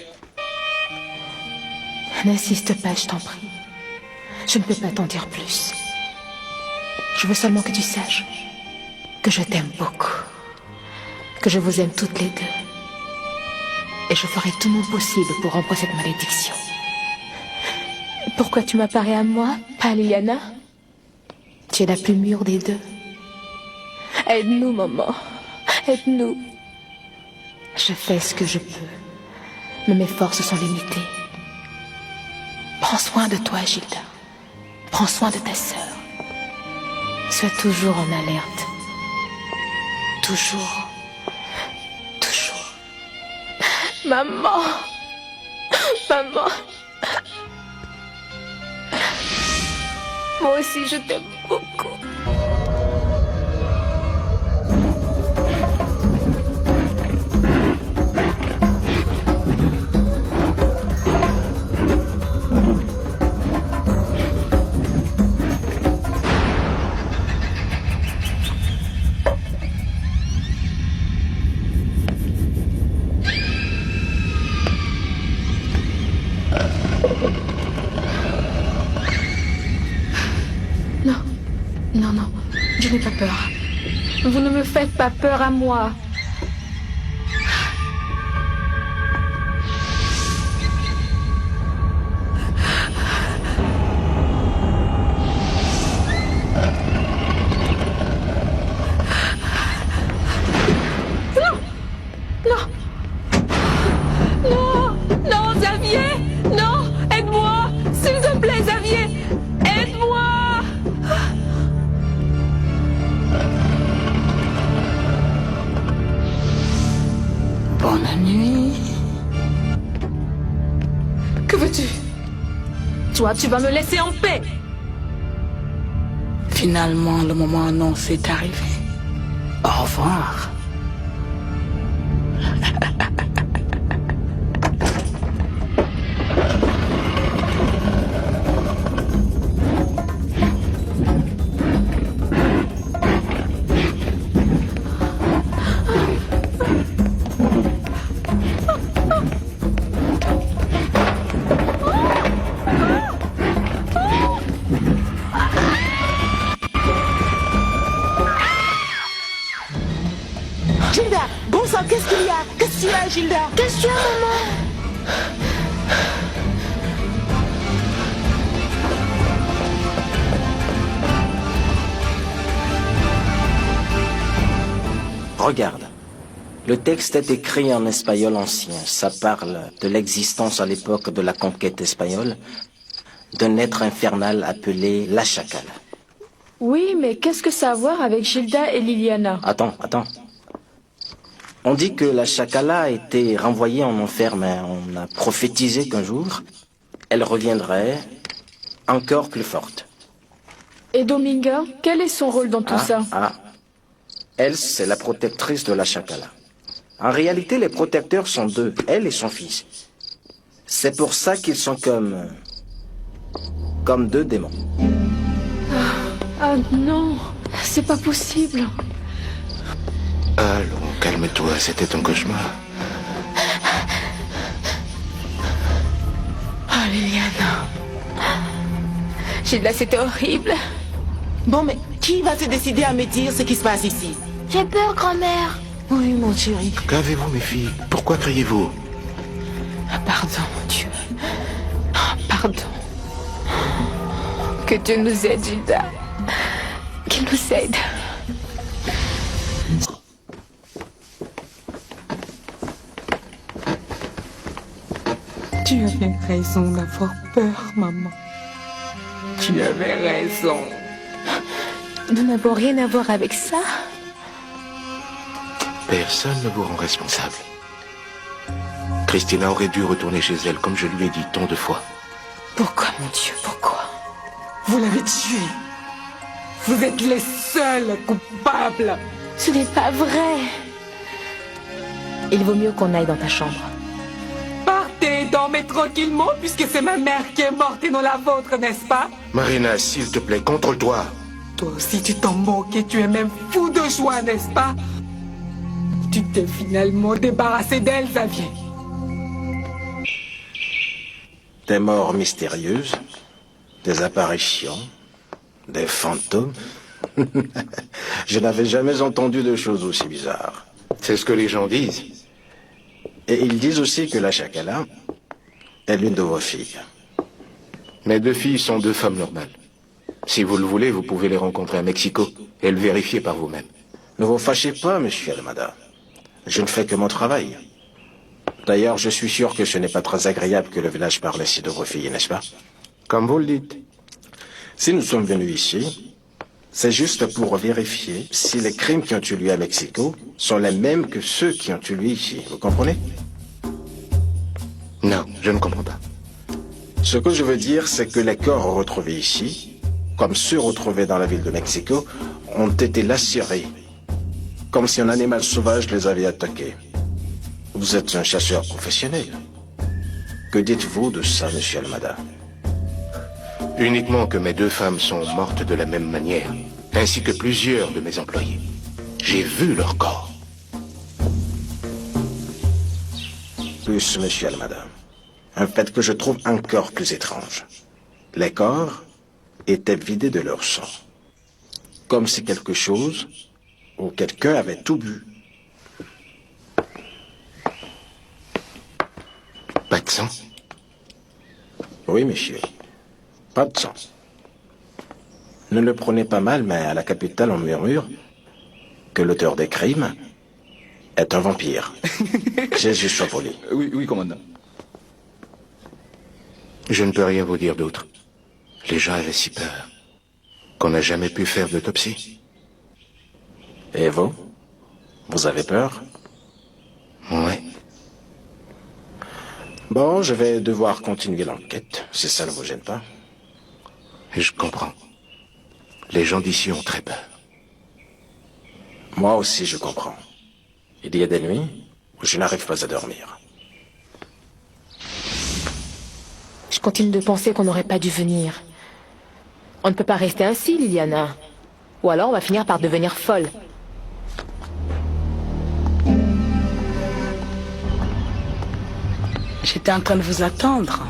[SPEAKER 3] N'insiste pas, je t'en prie. Je ne peux pas t'en dire plus. Je veux seulement que tu saches que je t'aime beaucoup, que je vous aime toutes les deux. Et je ferai tout mon possible pour rompre cette malédiction. Pourquoi tu m'apparais à moi, pas à Liliana? Tu es la plus mûre des deux. Aide-nous, maman. Aide-nous. Je fais ce que je peux, mais mes forces sont limitées. Prends soin de toi, Gilda. Prends soin de ta sœur. Sois toujours en alerte. Toujours. Toujours. Maman. Maman. Moi aussi, je t'aime beaucoup. Non, non, je n'ai pas peur. Vous ne me faites pas peur à moi. Non! Non! Non! Non, Xavier! Non! Aide-moi! S'il te plaît, Xavier! Aide-moi!
[SPEAKER 8] Bonne nuit.
[SPEAKER 1] Que veux-tu? Toi, tu vas me laisser en paix.
[SPEAKER 8] Finalement, le moment annoncé est arrivé. Au revoir. Gilda, bon sang, qu'est-ce qu'il y a? Qu'est-ce qu'il y a, Gilda?
[SPEAKER 22] Qu'est-ce qu'il y a, maman?
[SPEAKER 19] Regarde. Le texte est écrit en espagnol ancien. Ça parle de l'existence à l'époque de la conquête espagnole d'un être infernal appelé la Chakala.
[SPEAKER 11] Oui, mais qu'est-ce que ça a à voir avec Gilda et Liliana?
[SPEAKER 19] Attends. On dit que la Chakala a été renvoyée en enfer, mais on a prophétisé qu'un jour, elle reviendrait encore plus forte.
[SPEAKER 11] Et Dominga, quel est son rôle dans tout ça?
[SPEAKER 19] Elle, c'est la protectrice de la Chakala. En réalité, les protecteurs sont deux, elle et son fils. C'est pour ça qu'ils sont comme deux démons.
[SPEAKER 11] Ah non, c'est pas possible.
[SPEAKER 4] Allons, calme-toi, c'était un cauchemar.
[SPEAKER 3] Oh, Liliana. Gilda, c'était horrible.
[SPEAKER 8] Bon, mais qui va se décider à me dire ce qui se passe ici?
[SPEAKER 22] J'ai peur, grand-mère.
[SPEAKER 8] Oui, mon chéri.
[SPEAKER 4] Qu'avez-vous, mes filles? Pourquoi criez-vous?
[SPEAKER 3] Pardon, mon Dieu. Pardon. Que Dieu nous aide, Gilda. Qu'il nous aide.
[SPEAKER 10] Tu avais raison d'avoir peur, maman. Tu avais raison.
[SPEAKER 3] Nous n'avons rien à voir avec ça.
[SPEAKER 4] Personne ne vous rend responsable. Christina aurait dû retourner chez elle, comme je lui ai dit tant de fois.
[SPEAKER 8] Pourquoi, mon Dieu, pourquoi? Vous l'avez tué. Vous êtes les seuls coupables.
[SPEAKER 3] Ce n'est pas vrai. Il vaut mieux qu'on aille dans ta chambre.
[SPEAKER 8] Partez, dormez tranquillement, puisque c'est ma mère qui est morte et non la vôtre, n'est-ce pas?
[SPEAKER 4] Marina, s'il te plaît, contrôle-toi.
[SPEAKER 8] Toi aussi, tu t'en moques et tu es même fou de joie, n'est-ce pas? Tu t'es finalement débarrassé d'elle, Xavier.
[SPEAKER 19] Des morts mystérieuses, des apparitions, des fantômes. Je n'avais jamais entendu de choses aussi bizarres.
[SPEAKER 4] C'est ce que les gens disent.
[SPEAKER 19] Et ils disent aussi que la Chacala est l'une de vos filles.
[SPEAKER 4] Mes 2 filles sont 2 femmes normales. Si vous le voulez, vous pouvez les rencontrer à Mexico et le vérifier par vous-même.
[SPEAKER 19] Ne vous fâchez pas, monsieur Almada. Je ne fais que mon travail. D'ailleurs, je suis sûr que ce n'est pas très agréable que le village parle ainsi de vos filles, n'est-ce pas?
[SPEAKER 4] Comme vous le dites.
[SPEAKER 19] Si nous sommes venus ici, c'est juste pour vérifier si les crimes qui ont eu lieu à Mexico sont les mêmes que ceux qui ont eu lieu ici. Vous comprenez?
[SPEAKER 4] Non, je ne comprends pas.
[SPEAKER 19] Ce que je veux dire, c'est que les corps retrouvés ici, comme ceux retrouvés dans la ville de Mexico, ont été lacérés, comme si un animal sauvage les avait attaqués. Vous êtes un chasseur professionnel. Que dites-vous de ça, monsieur Almada?
[SPEAKER 4] Uniquement que mes 2 femmes sont mortes de la même manière, ainsi que plusieurs de mes employés. J'ai vu leur corps.
[SPEAKER 19] Plus, monsieur Almada. Un fait que je trouve encore plus étrange. Les corps étaient vidés de leur sang. Comme si quelque chose ou quelqu'un avait tout bu.
[SPEAKER 4] Pas de sang?
[SPEAKER 19] Oui, monsieur. Pas de sang. Ne le prenez pas mal, mais à la capitale, on murmure que l'auteur des crimes est un vampire. Jésus soit poli.
[SPEAKER 18] Oui, commandant.
[SPEAKER 4] Je ne peux rien vous dire d'autre. Les gens avaient si peur qu'on n'a jamais pu faire d'autopsie.
[SPEAKER 19] Et vous? Vous avez peur?
[SPEAKER 4] Ouais.
[SPEAKER 19] Bon, je vais devoir continuer l'enquête, si ça ne vous gêne pas.
[SPEAKER 4] Je comprends. Les gens d'ici ont très peur.
[SPEAKER 19] Moi aussi, je comprends. Il y a des nuits où je n'arrive pas à dormir.
[SPEAKER 3] Je continue de penser qu'on n'aurait pas dû venir. On ne peut pas rester ainsi, Liliana. Ou alors on va finir par devenir folle.
[SPEAKER 8] J'étais en train de vous attendre.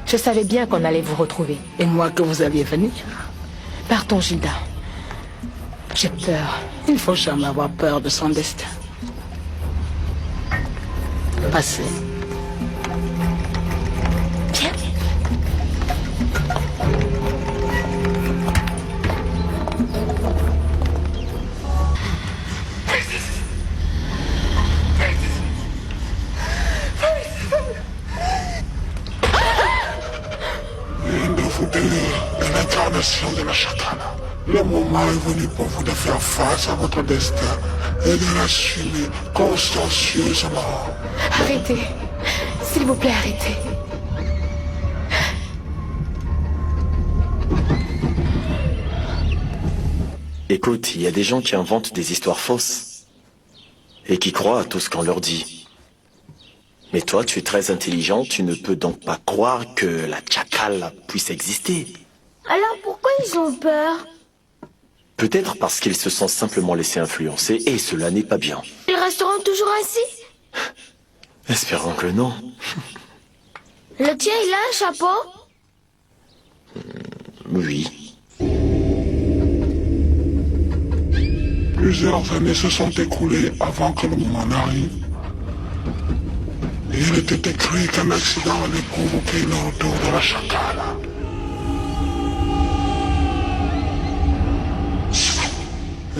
[SPEAKER 3] Je savais bien qu'on allait vous retrouver.
[SPEAKER 8] Et moi que vous alliez venir.
[SPEAKER 3] Partons, Gilda. J'ai peur.
[SPEAKER 8] Il ne faut jamais avoir peur de son destin. Passez.
[SPEAKER 3] Viens.
[SPEAKER 14] L'une de vous deux est l'incarnation de la Chacala. Le moment est venu pour vous de faire face à votre destin et de l'assumer consciencieusement.
[SPEAKER 3] Arrêtez. S'il vous plaît, arrêtez.
[SPEAKER 12] Écoute, il y a des gens qui inventent des histoires fausses et qui croient à tout ce qu'on leur dit. Mais toi, tu es très intelligent, tu ne peux donc pas croire que la Chacala puisse exister.
[SPEAKER 22] Alors pourquoi ils ont peur?
[SPEAKER 12] Peut-être parce qu'ils se sont simplement laissés influencer, et cela n'est pas bien.
[SPEAKER 22] Ils resteront toujours ainsi?
[SPEAKER 12] Espérons que non.
[SPEAKER 22] Le tien, il a un chapeau?
[SPEAKER 12] Oui.
[SPEAKER 14] Plusieurs années se sont écoulées avant que le moment n'arrive. Il était écrit qu'un accident allait provoquer le retour de la Chacala.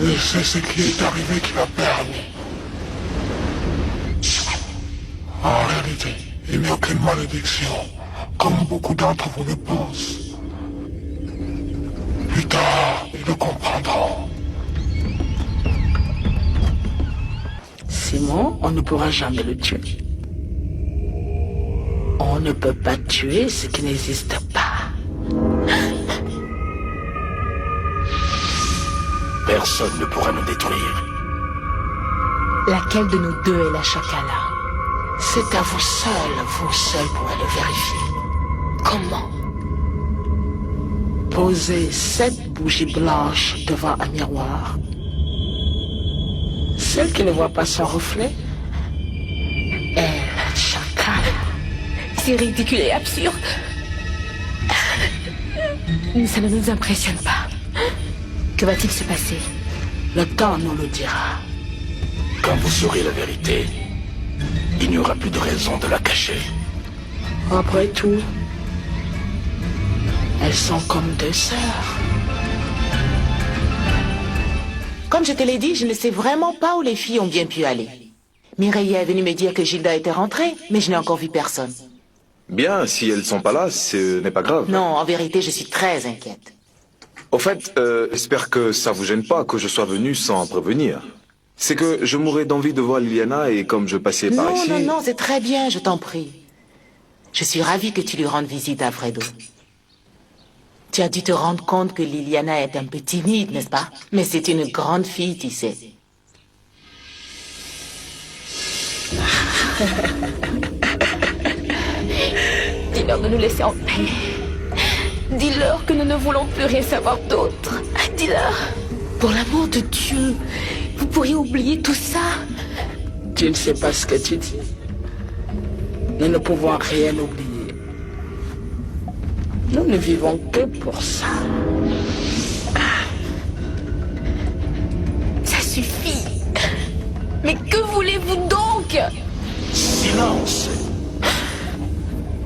[SPEAKER 14] Et c'est ce qui est arrivé qui l'a permis. En réalité, il n'y a aucune malédiction, comme beaucoup d'entre vous le pensent. Plus tard, ils le comprendront.
[SPEAKER 8] Simon, on ne pourra jamais le tuer. On ne peut pas tuer ce qui n'existe pas.
[SPEAKER 13] Personne ne pourra nous détruire.
[SPEAKER 3] Laquelle de nous deux est la Chakala?
[SPEAKER 8] C'est à vous seul pourrez le vérifier.
[SPEAKER 3] Comment?
[SPEAKER 8] Posez 7 bougies blanches devant un miroir. Celle qui ne voit pas son reflet est la Chakala.
[SPEAKER 3] C'est ridicule et absurde. Ça ne nous impressionne pas. Que va-t-il se passer?
[SPEAKER 8] Le temps nous le dira.
[SPEAKER 13] Quand vous saurez la vérité, il n'y aura plus de raison de la cacher.
[SPEAKER 8] Après tout, elles sont comme deux sœurs.
[SPEAKER 15] Comme je te l'ai dit, je ne sais vraiment pas où les filles ont bien pu aller. Mireille est venue me dire que Gilda était rentrée, mais je n'ai encore vu personne.
[SPEAKER 18] Bien, si elles sont pas là, ce n'est pas grave.
[SPEAKER 15] Non, en vérité, je suis très inquiète.
[SPEAKER 18] Au fait, j'espère que ça vous gêne pas que je sois venu sans prévenir. C'est que je mourrais d'envie de voir Liliana et comme je passais par ici...
[SPEAKER 15] Non, c'est très bien, je t'en prie. Je suis ravie que tu lui rendes visite à Fredo. Tu as dû te rendre compte que Liliana est un peu timide, n'est-ce pas? Mais c'est une grande fille, tu sais.
[SPEAKER 3] Dis-leur de nous laisser en paix. Dis-leur que nous ne voulons plus rien savoir d'autre. Dis-leur. Pour l'amour de Dieu, vous pourriez oublier tout ça.
[SPEAKER 8] Tu ne sais pas ce que tu dis. Nous ne pouvons rien oublier. Nous ne vivons que pour ça.
[SPEAKER 3] Ça suffit. Mais que voulez-vous donc?
[SPEAKER 8] Silence.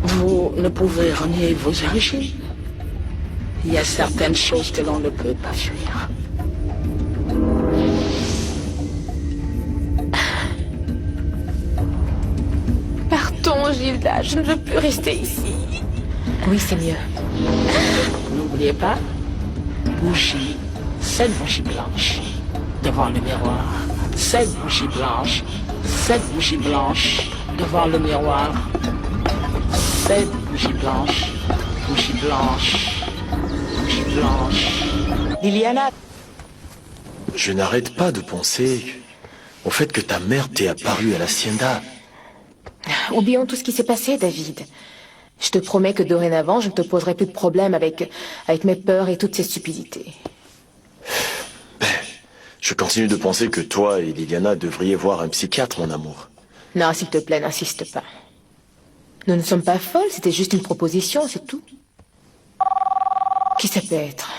[SPEAKER 8] Vous ne pouvez renier vos origines. Il y a certaines choses que l'on ne peut pas fuir.
[SPEAKER 3] Partons, Gilda. Je ne veux plus rester ici.
[SPEAKER 15] Oui, c'est mieux.
[SPEAKER 8] N'oubliez pas, bougie, 7 bougies blanches devant le miroir. 7 bougies blanches, 7 bougies blanches devant le miroir. 7 bougies blanches, bougies blanches, bougies blanches.
[SPEAKER 15] Liliana.
[SPEAKER 12] Je n'arrête pas de penser au fait que ta mère t'est apparue à l'hacienda.
[SPEAKER 3] Oublions tout ce qui s'est passé, David. Je te promets que dorénavant, je ne te poserai plus de problème avec mes peurs et toutes ces stupidités.
[SPEAKER 12] Je continue de penser que toi et Liliana devriez voir un psychiatre, mon amour.
[SPEAKER 3] Non, s'il te plaît, n'insiste pas. Nous ne sommes pas folles, c'était juste une proposition, c'est tout. Qui ça peut être?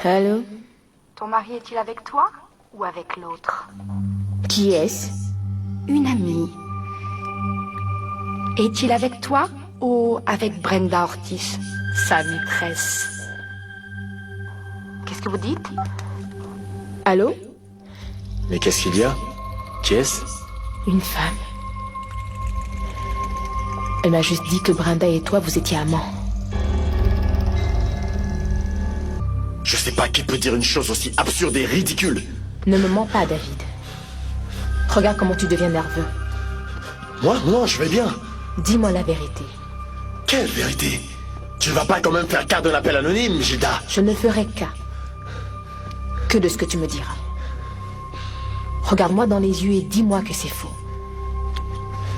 [SPEAKER 3] Allô?
[SPEAKER 5] Ton mari est-il avec toi ou avec l'autre?
[SPEAKER 3] Qui est-ce?
[SPEAKER 5] Une amie. Est-il avec toi ou avec Brenda Ortiz, sa maîtresse? Qu'est-ce que vous dites?
[SPEAKER 3] Allô?
[SPEAKER 12] Mais qu'est-ce qu'il y a? Qui est-ce?
[SPEAKER 3] Une femme. Elle m'a juste dit que Brenda et toi, vous étiez amants.
[SPEAKER 12] Je sais pas qui peut dire une chose aussi absurde et ridicule.
[SPEAKER 3] Ne me mens pas, David. Regarde comment tu deviens nerveux.
[SPEAKER 12] Moi? Non, je vais bien.
[SPEAKER 3] Dis-moi la vérité.
[SPEAKER 12] Quelle vérité? Tu vas pas quand même faire cas d'un appel anonyme, Gilda?
[SPEAKER 3] Je ne ferai cas que de ce que tu me diras. Regarde-moi dans les yeux et dis-moi que c'est faux.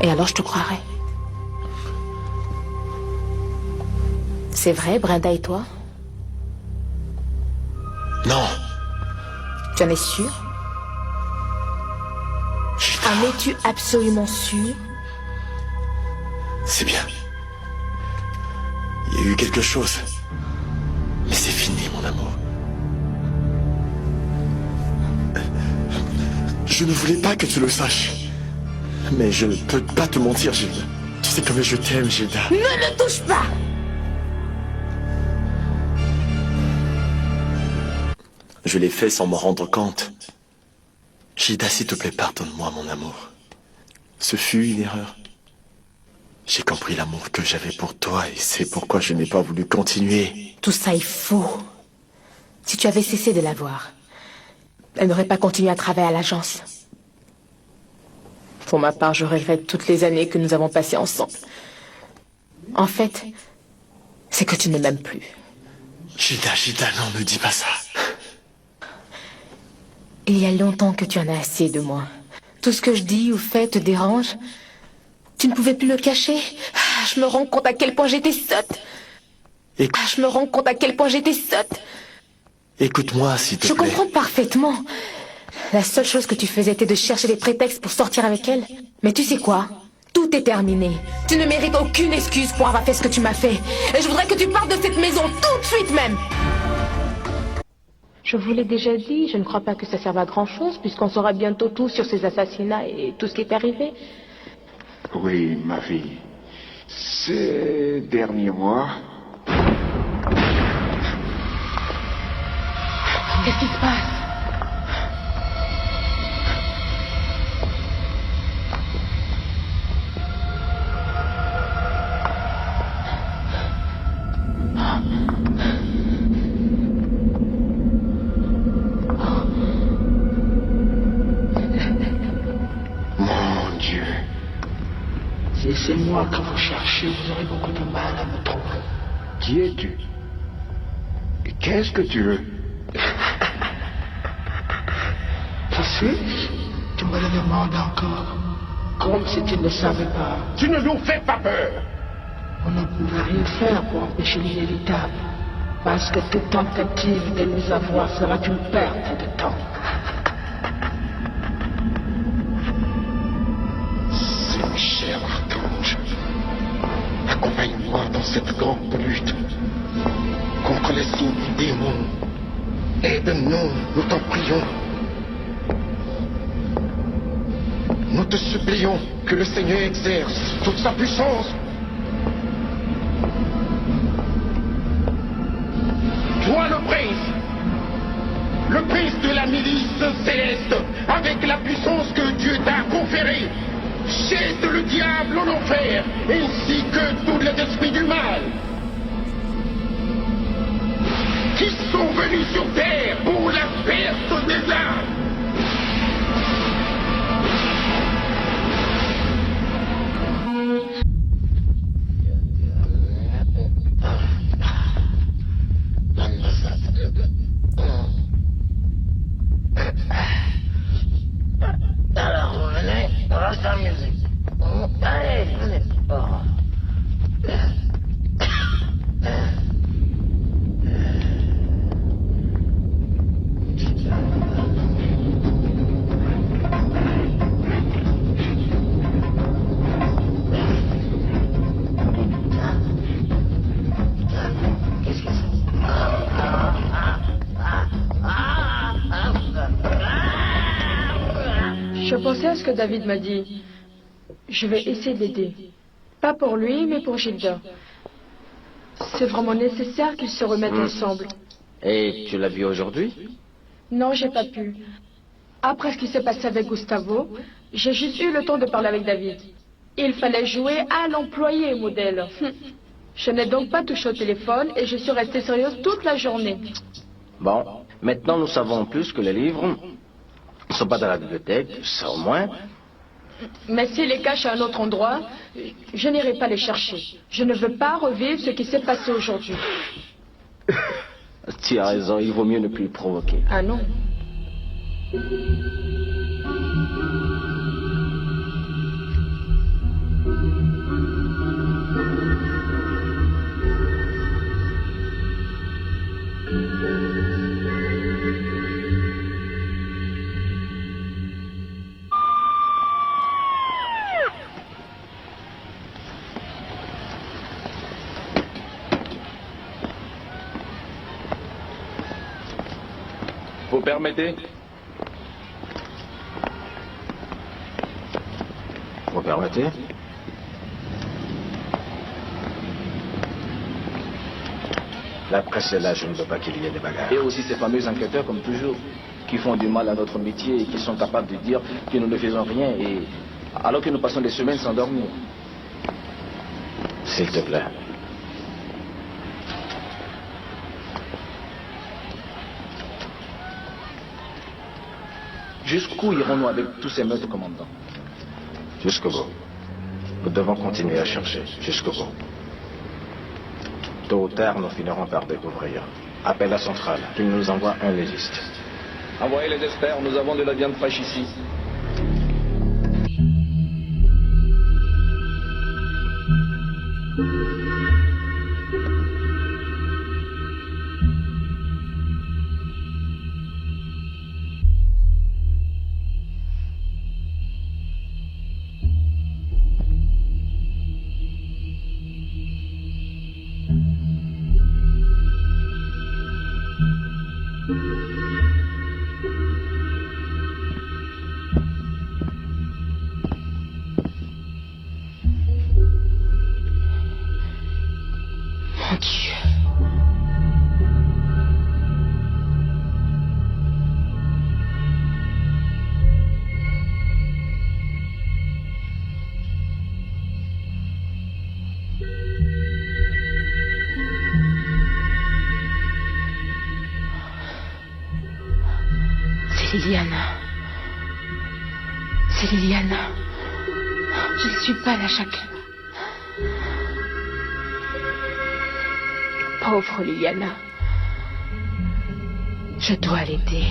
[SPEAKER 3] Et alors je te croirai. C'est vrai, Brenda et toi?
[SPEAKER 12] Non.
[SPEAKER 3] Tu en es sûr? En es-tu absolument sûr?
[SPEAKER 12] C'est bien. Il y a eu quelque chose. Mais c'est fini, mon amour. Je ne voulais pas que tu le saches. Mais je ne peux pas te mentir, Gilda. Tu sais combien je t'aime, Gilda.
[SPEAKER 3] Ne me touche pas!
[SPEAKER 12] Je l'ai fait sans m'en rendre compte. Gilda, s'il te plaît, pardonne-moi, mon amour. Ce fut une erreur. J'ai compris l'amour que j'avais pour toi et c'est pourquoi je n'ai pas voulu continuer.
[SPEAKER 3] Tout ça est faux. Si tu avais cessé de la voir, elle n'aurait pas continué à travailler à l'agence. Pour ma part, je regrette toutes les années que nous avons passées ensemble. En fait, c'est que tu ne m'aimes plus.
[SPEAKER 21] Gilda, non, ne dis pas ça.
[SPEAKER 3] Il y a longtemps que tu en as assez de moi. Tout ce que je dis ou fais te dérange. Tu ne pouvais plus le cacher. Je me rends compte à quel point j'étais sotte. Je me rends compte à quel point j'étais sotte.
[SPEAKER 21] Écoute-moi, s'il te plaît.
[SPEAKER 3] Je comprends parfaitement. La seule chose que tu faisais était de chercher des prétextes pour sortir avec elle. Mais tu sais quoi? Tout est terminé. Tu ne mérites aucune excuse pour avoir fait ce que tu m'as fait. Et je voudrais que tu partes de cette maison tout de suite même. Je vous l'ai déjà dit, je ne crois pas que ça serve à grand-chose, puisqu'on saura bientôt tout sur ces assassinats et tout ce qui est arrivé.
[SPEAKER 14] Oui, ma fille. Ces derniers mois...
[SPEAKER 3] Qu'est-ce qui se passe?
[SPEAKER 14] Mon Dieu.
[SPEAKER 8] Si c'est moi que vous cherchez, vous aurez beaucoup de mal à me trouver.
[SPEAKER 14] Qui es-tu? Et qu'est-ce que tu veux?
[SPEAKER 8] Qui suis-je? Tu me le demandes encore. Comme si tu ne savais pas.
[SPEAKER 2] Tu ne nous fais pas peur.
[SPEAKER 8] On ne pouvait rien faire pour empêcher l'inévitable. Parce que toute tentative de nous avoir sera une perte de temps.
[SPEAKER 2] Saint-Michel Archange, accompagne-moi dans cette grande lutte contre les signes du démon. Aide-nous, nous t'en prions. Nous te supplions que le Seigneur exerce toute sa puissance. Toi le prince de la milice céleste, avec la puissance que Dieu t'a conférée, jette le diable en enfer, ainsi que tous les esprits du mal, qui sont venus sur terre pour la perte des âmes.
[SPEAKER 14] Alors, venez, on va s'amuser. Allez, venez.
[SPEAKER 11] Je pensais à ce que David m'a dit. Je vais essayer d'aider. Pas pour lui, mais pour Gilda. C'est vraiment nécessaire qu'ils se remettent ensemble.
[SPEAKER 19] Et tu l'as vu aujourd'hui?
[SPEAKER 11] Non, j'ai pas pu. Après ce qui s'est passé avec Gustavo, j'ai juste eu le temps de parler avec David. Il fallait jouer à l'employé modèle. Je n'ai donc pas touché au téléphone et je suis restée sérieuse toute la journée.
[SPEAKER 19] Bon, maintenant nous savons plus que les livres ne sont pas dans la bibliothèque, ça au moins.
[SPEAKER 11] Mais s'il les cache à un autre endroit, je n'irai pas les chercher. Je ne veux pas revivre ce qui s'est passé aujourd'hui.
[SPEAKER 19] Tu as raison, il vaut mieux ne plus le provoquer.
[SPEAKER 11] Ah non.
[SPEAKER 18] Vous permettez?
[SPEAKER 19] Vous permettez? La presse est là, je ne veux pas qu'il y ait des bagarres.
[SPEAKER 9] Et aussi ces fameux enquêteurs, comme toujours, qui font du mal à notre métier et qui sont capables de dire que nous ne faisons rien, et alors que nous passons des semaines sans dormir.
[SPEAKER 19] S'il te plaît.
[SPEAKER 9] Jusqu'où irons-nous avec tous ces meurtres, commandant? Jusqu'au bout. Nous devons continuer à chercher jusqu'au bout. Tôt ou tard, nous finirons par découvrir. Appelle la centrale. Tu nous envoies un légiste. Envoyez les experts, nous avons de la viande fraîche ici.
[SPEAKER 3] Mon Dieu. C'est Liliana. C'est Liliana. Je ne suis pas la chacun. Pauvre Liliana. Je dois l'aider.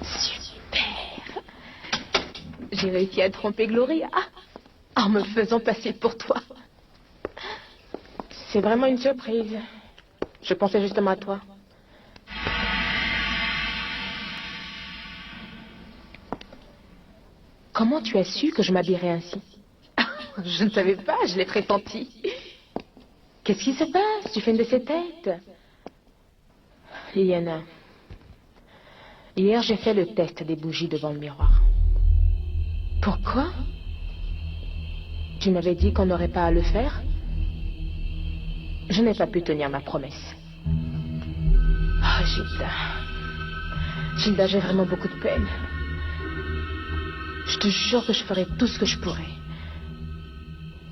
[SPEAKER 3] Super. J'ai réussi à tromper Gloria en me faisant passer pour toi. C'est vraiment une surprise. Je pensais justement à toi. Comment tu as su que je m'habillerais ainsi? Je ne savais pas, je l'ai pressenti. Qu'est-ce qui se passe? Tu fais une de ces têtes. Liliana, hier j'ai fait le test des bougies devant le miroir. Pourquoi? Tu m'avais dit qu'on n'aurait pas à le faire? Je n'ai pas pu tenir ma promesse. Oh, Gilda. Gilda, j'ai vraiment beaucoup de peine. Je te jure que je ferai tout ce que je pourrai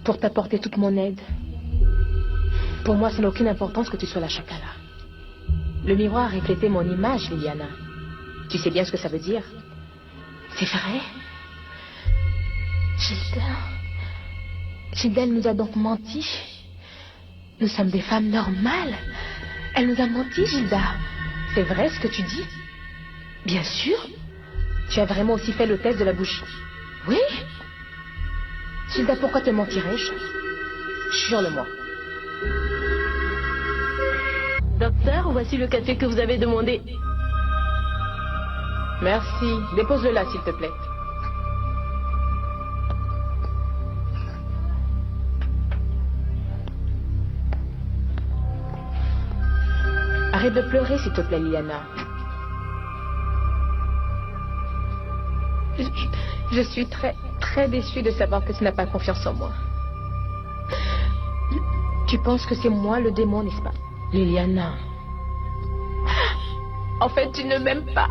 [SPEAKER 3] pour t'apporter toute mon aide. Pour moi, ça n'a aucune importance que tu sois la Chakala. Le miroir reflétait mon image, Liliana. Tu sais bien ce que ça veut dire? C'est vrai? Gilda... Gilda, elle nous a donc menti. Nous sommes des femmes normales. Elle nous a menti, Gilda. C'est vrai ce que tu dis? Bien sûr. Tu as vraiment aussi fait le test de la bougie? Oui. Gilda, pourquoi te mentirais-je? Jure-le-moi.
[SPEAKER 1] Docteur, voici le café que vous avez demandé.
[SPEAKER 3] Merci. Dépose-le là, s'il te plaît. Arrête de pleurer, s'il te plaît, Liliana. Je suis très déçue de savoir que tu n'as pas confiance en moi. Tu penses que c'est moi le démon, n'est-ce pas? Liliana. En fait, tu ne m'aimes pas.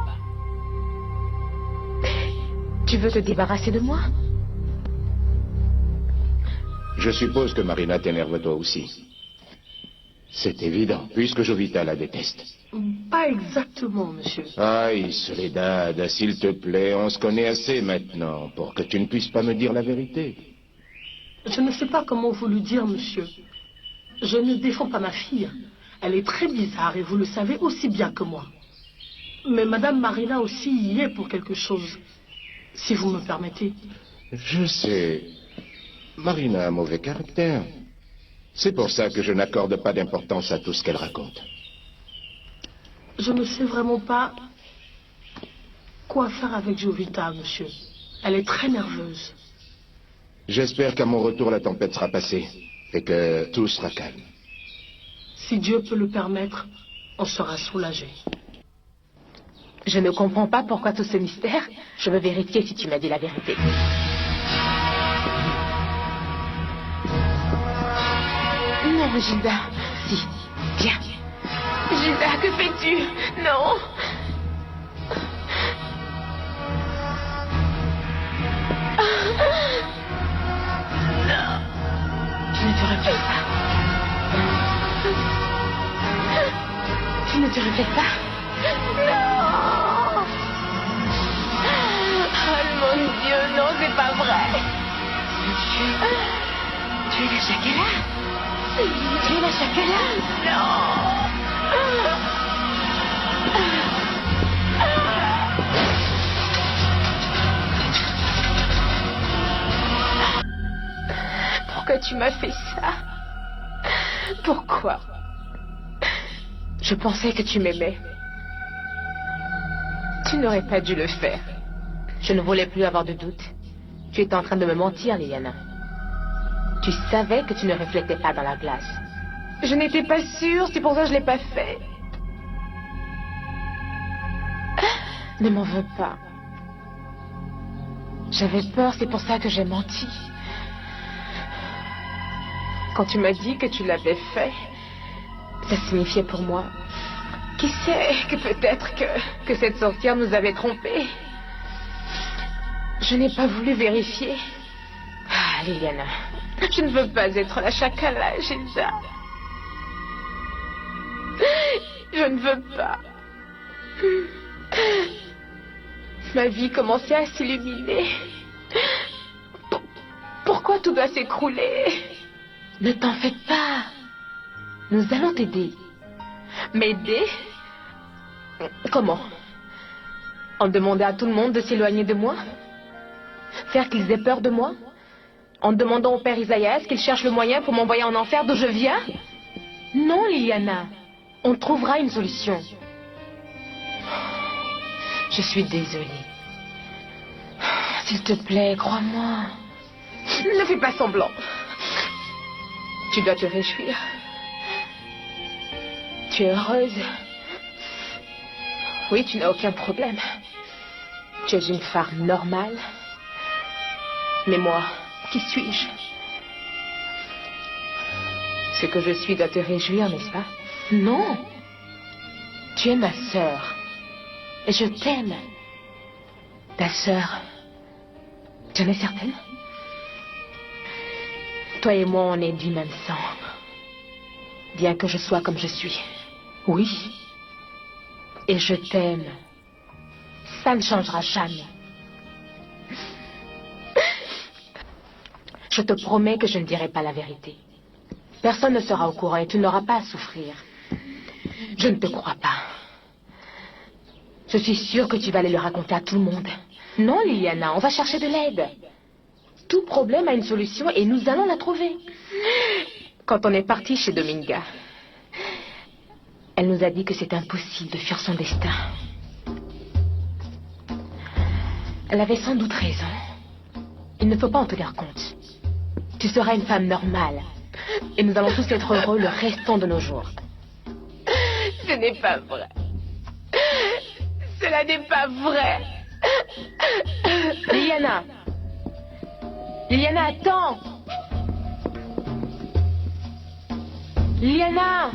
[SPEAKER 3] Tu veux te débarrasser de moi?
[SPEAKER 4] Je suppose que Marina t'énerve toi aussi. C'est évident, puisque Jovita la déteste.
[SPEAKER 8] Pas exactement, monsieur.
[SPEAKER 4] Aïe, Soledad, s'il te plaît, on se connaît assez maintenant pour que tu ne puisses pas me dire la vérité.
[SPEAKER 8] Je ne sais pas comment vous le dire, monsieur. Je ne défends pas ma fille. Elle est très bizarre et vous le savez aussi bien que moi. Mais Madame Marina aussi y est pour quelque chose, si vous me permettez.
[SPEAKER 4] Je sais. Marina a un mauvais caractère. C'est pour ça que je n'accorde pas d'importance à tout ce qu'elle raconte.
[SPEAKER 8] Je ne sais vraiment pas quoi faire avec Jovita, monsieur. Elle est très nerveuse.
[SPEAKER 4] J'espère qu'à mon retour, la tempête sera passée et que tout sera calme.
[SPEAKER 8] Si Dieu peut le permettre, on sera soulagé.
[SPEAKER 3] Je ne comprends pas pourquoi tout ce mystère. Je veux vérifier si tu m'as dit la vérité. Non, Gilda. Si, viens. Gilda, que fais-tu? Non. Non. Je ne te réveille pas. Tu ne te réveilles pas? Non.
[SPEAKER 15] Tu es la Chakala? Tu es la Chakala?
[SPEAKER 3] Pourquoi tu m'as fait ça? Pourquoi? Je pensais que tu m'aimais. Tu n'aurais pas dû le faire.
[SPEAKER 15] Je ne voulais plus avoir de doute. Tu étais en train de me mentir, Liliana. Tu savais que tu ne reflétais pas dans la glace.
[SPEAKER 3] Je n'étais pas sûre, c'est pour ça que je ne l'ai pas fait. Ne m'en veux pas. J'avais peur, c'est pour ça que j'ai menti. Quand tu m'as dit que tu l'avais fait, ça signifiait pour moi... Qui sait que peut-être que cette sorcière nous avait trompés. Je n'ai pas voulu vérifier. Ah, Liliana, je ne veux pas être la Chakala, Gilda. Je ne veux pas. Ma vie commençait à s'illuminer. Pourquoi tout doit s'écrouler?
[SPEAKER 15] Ne t'en fais pas. Nous allons t'aider.
[SPEAKER 3] M'aider? Comment? En demandant à tout le monde de s'éloigner de moi? Faire qu'ils aient peur de moi? En demandant au père Isaïas qu'il cherche le moyen pour m'envoyer en enfer d'où je viens?
[SPEAKER 15] Non, Liliana. On trouvera une solution. Je suis désolée. S'il te plaît, crois-moi.
[SPEAKER 3] Ne fais pas semblant. Tu dois te réjouir. Tu es heureuse. Oui, tu n'as aucun problème. Tu es une femme normale. Mais moi, qui suis-je? Ce que je suis doit te réjouir, n'est-ce pas?
[SPEAKER 15] Non. Tu es ma sœur. Et je t'aime.
[SPEAKER 3] Ta sœur? Tu en es certaine? Toi et moi, on est du même sang. Bien que je sois comme je suis.
[SPEAKER 15] Oui.
[SPEAKER 3] Et je t'aime. Ça ne changera jamais. Je te promets que je ne dirai pas la vérité. Personne ne sera au courant et tu n'auras pas à souffrir. Je ne te crois pas. Je suis sûre que tu vas aller le raconter à tout le monde. Non, Liliana, on va chercher de l'aide. Tout problème a une solution et nous allons la trouver. Quand on est parti chez Dominga, elle nous a dit que c'est impossible de fuir son destin. Elle avait sans doute raison. Il ne faut pas en tenir compte. Tu seras une femme normale. Et nous allons tous être heureux le restant de nos jours. Ce n'est pas vrai. Cela n'est pas vrai. Liliana. Liliana, attends. Liliana.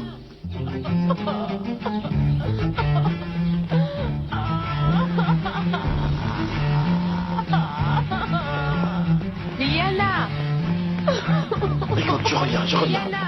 [SPEAKER 3] Liliana.
[SPEAKER 2] Écoute, je reviens.
[SPEAKER 3] Liliana.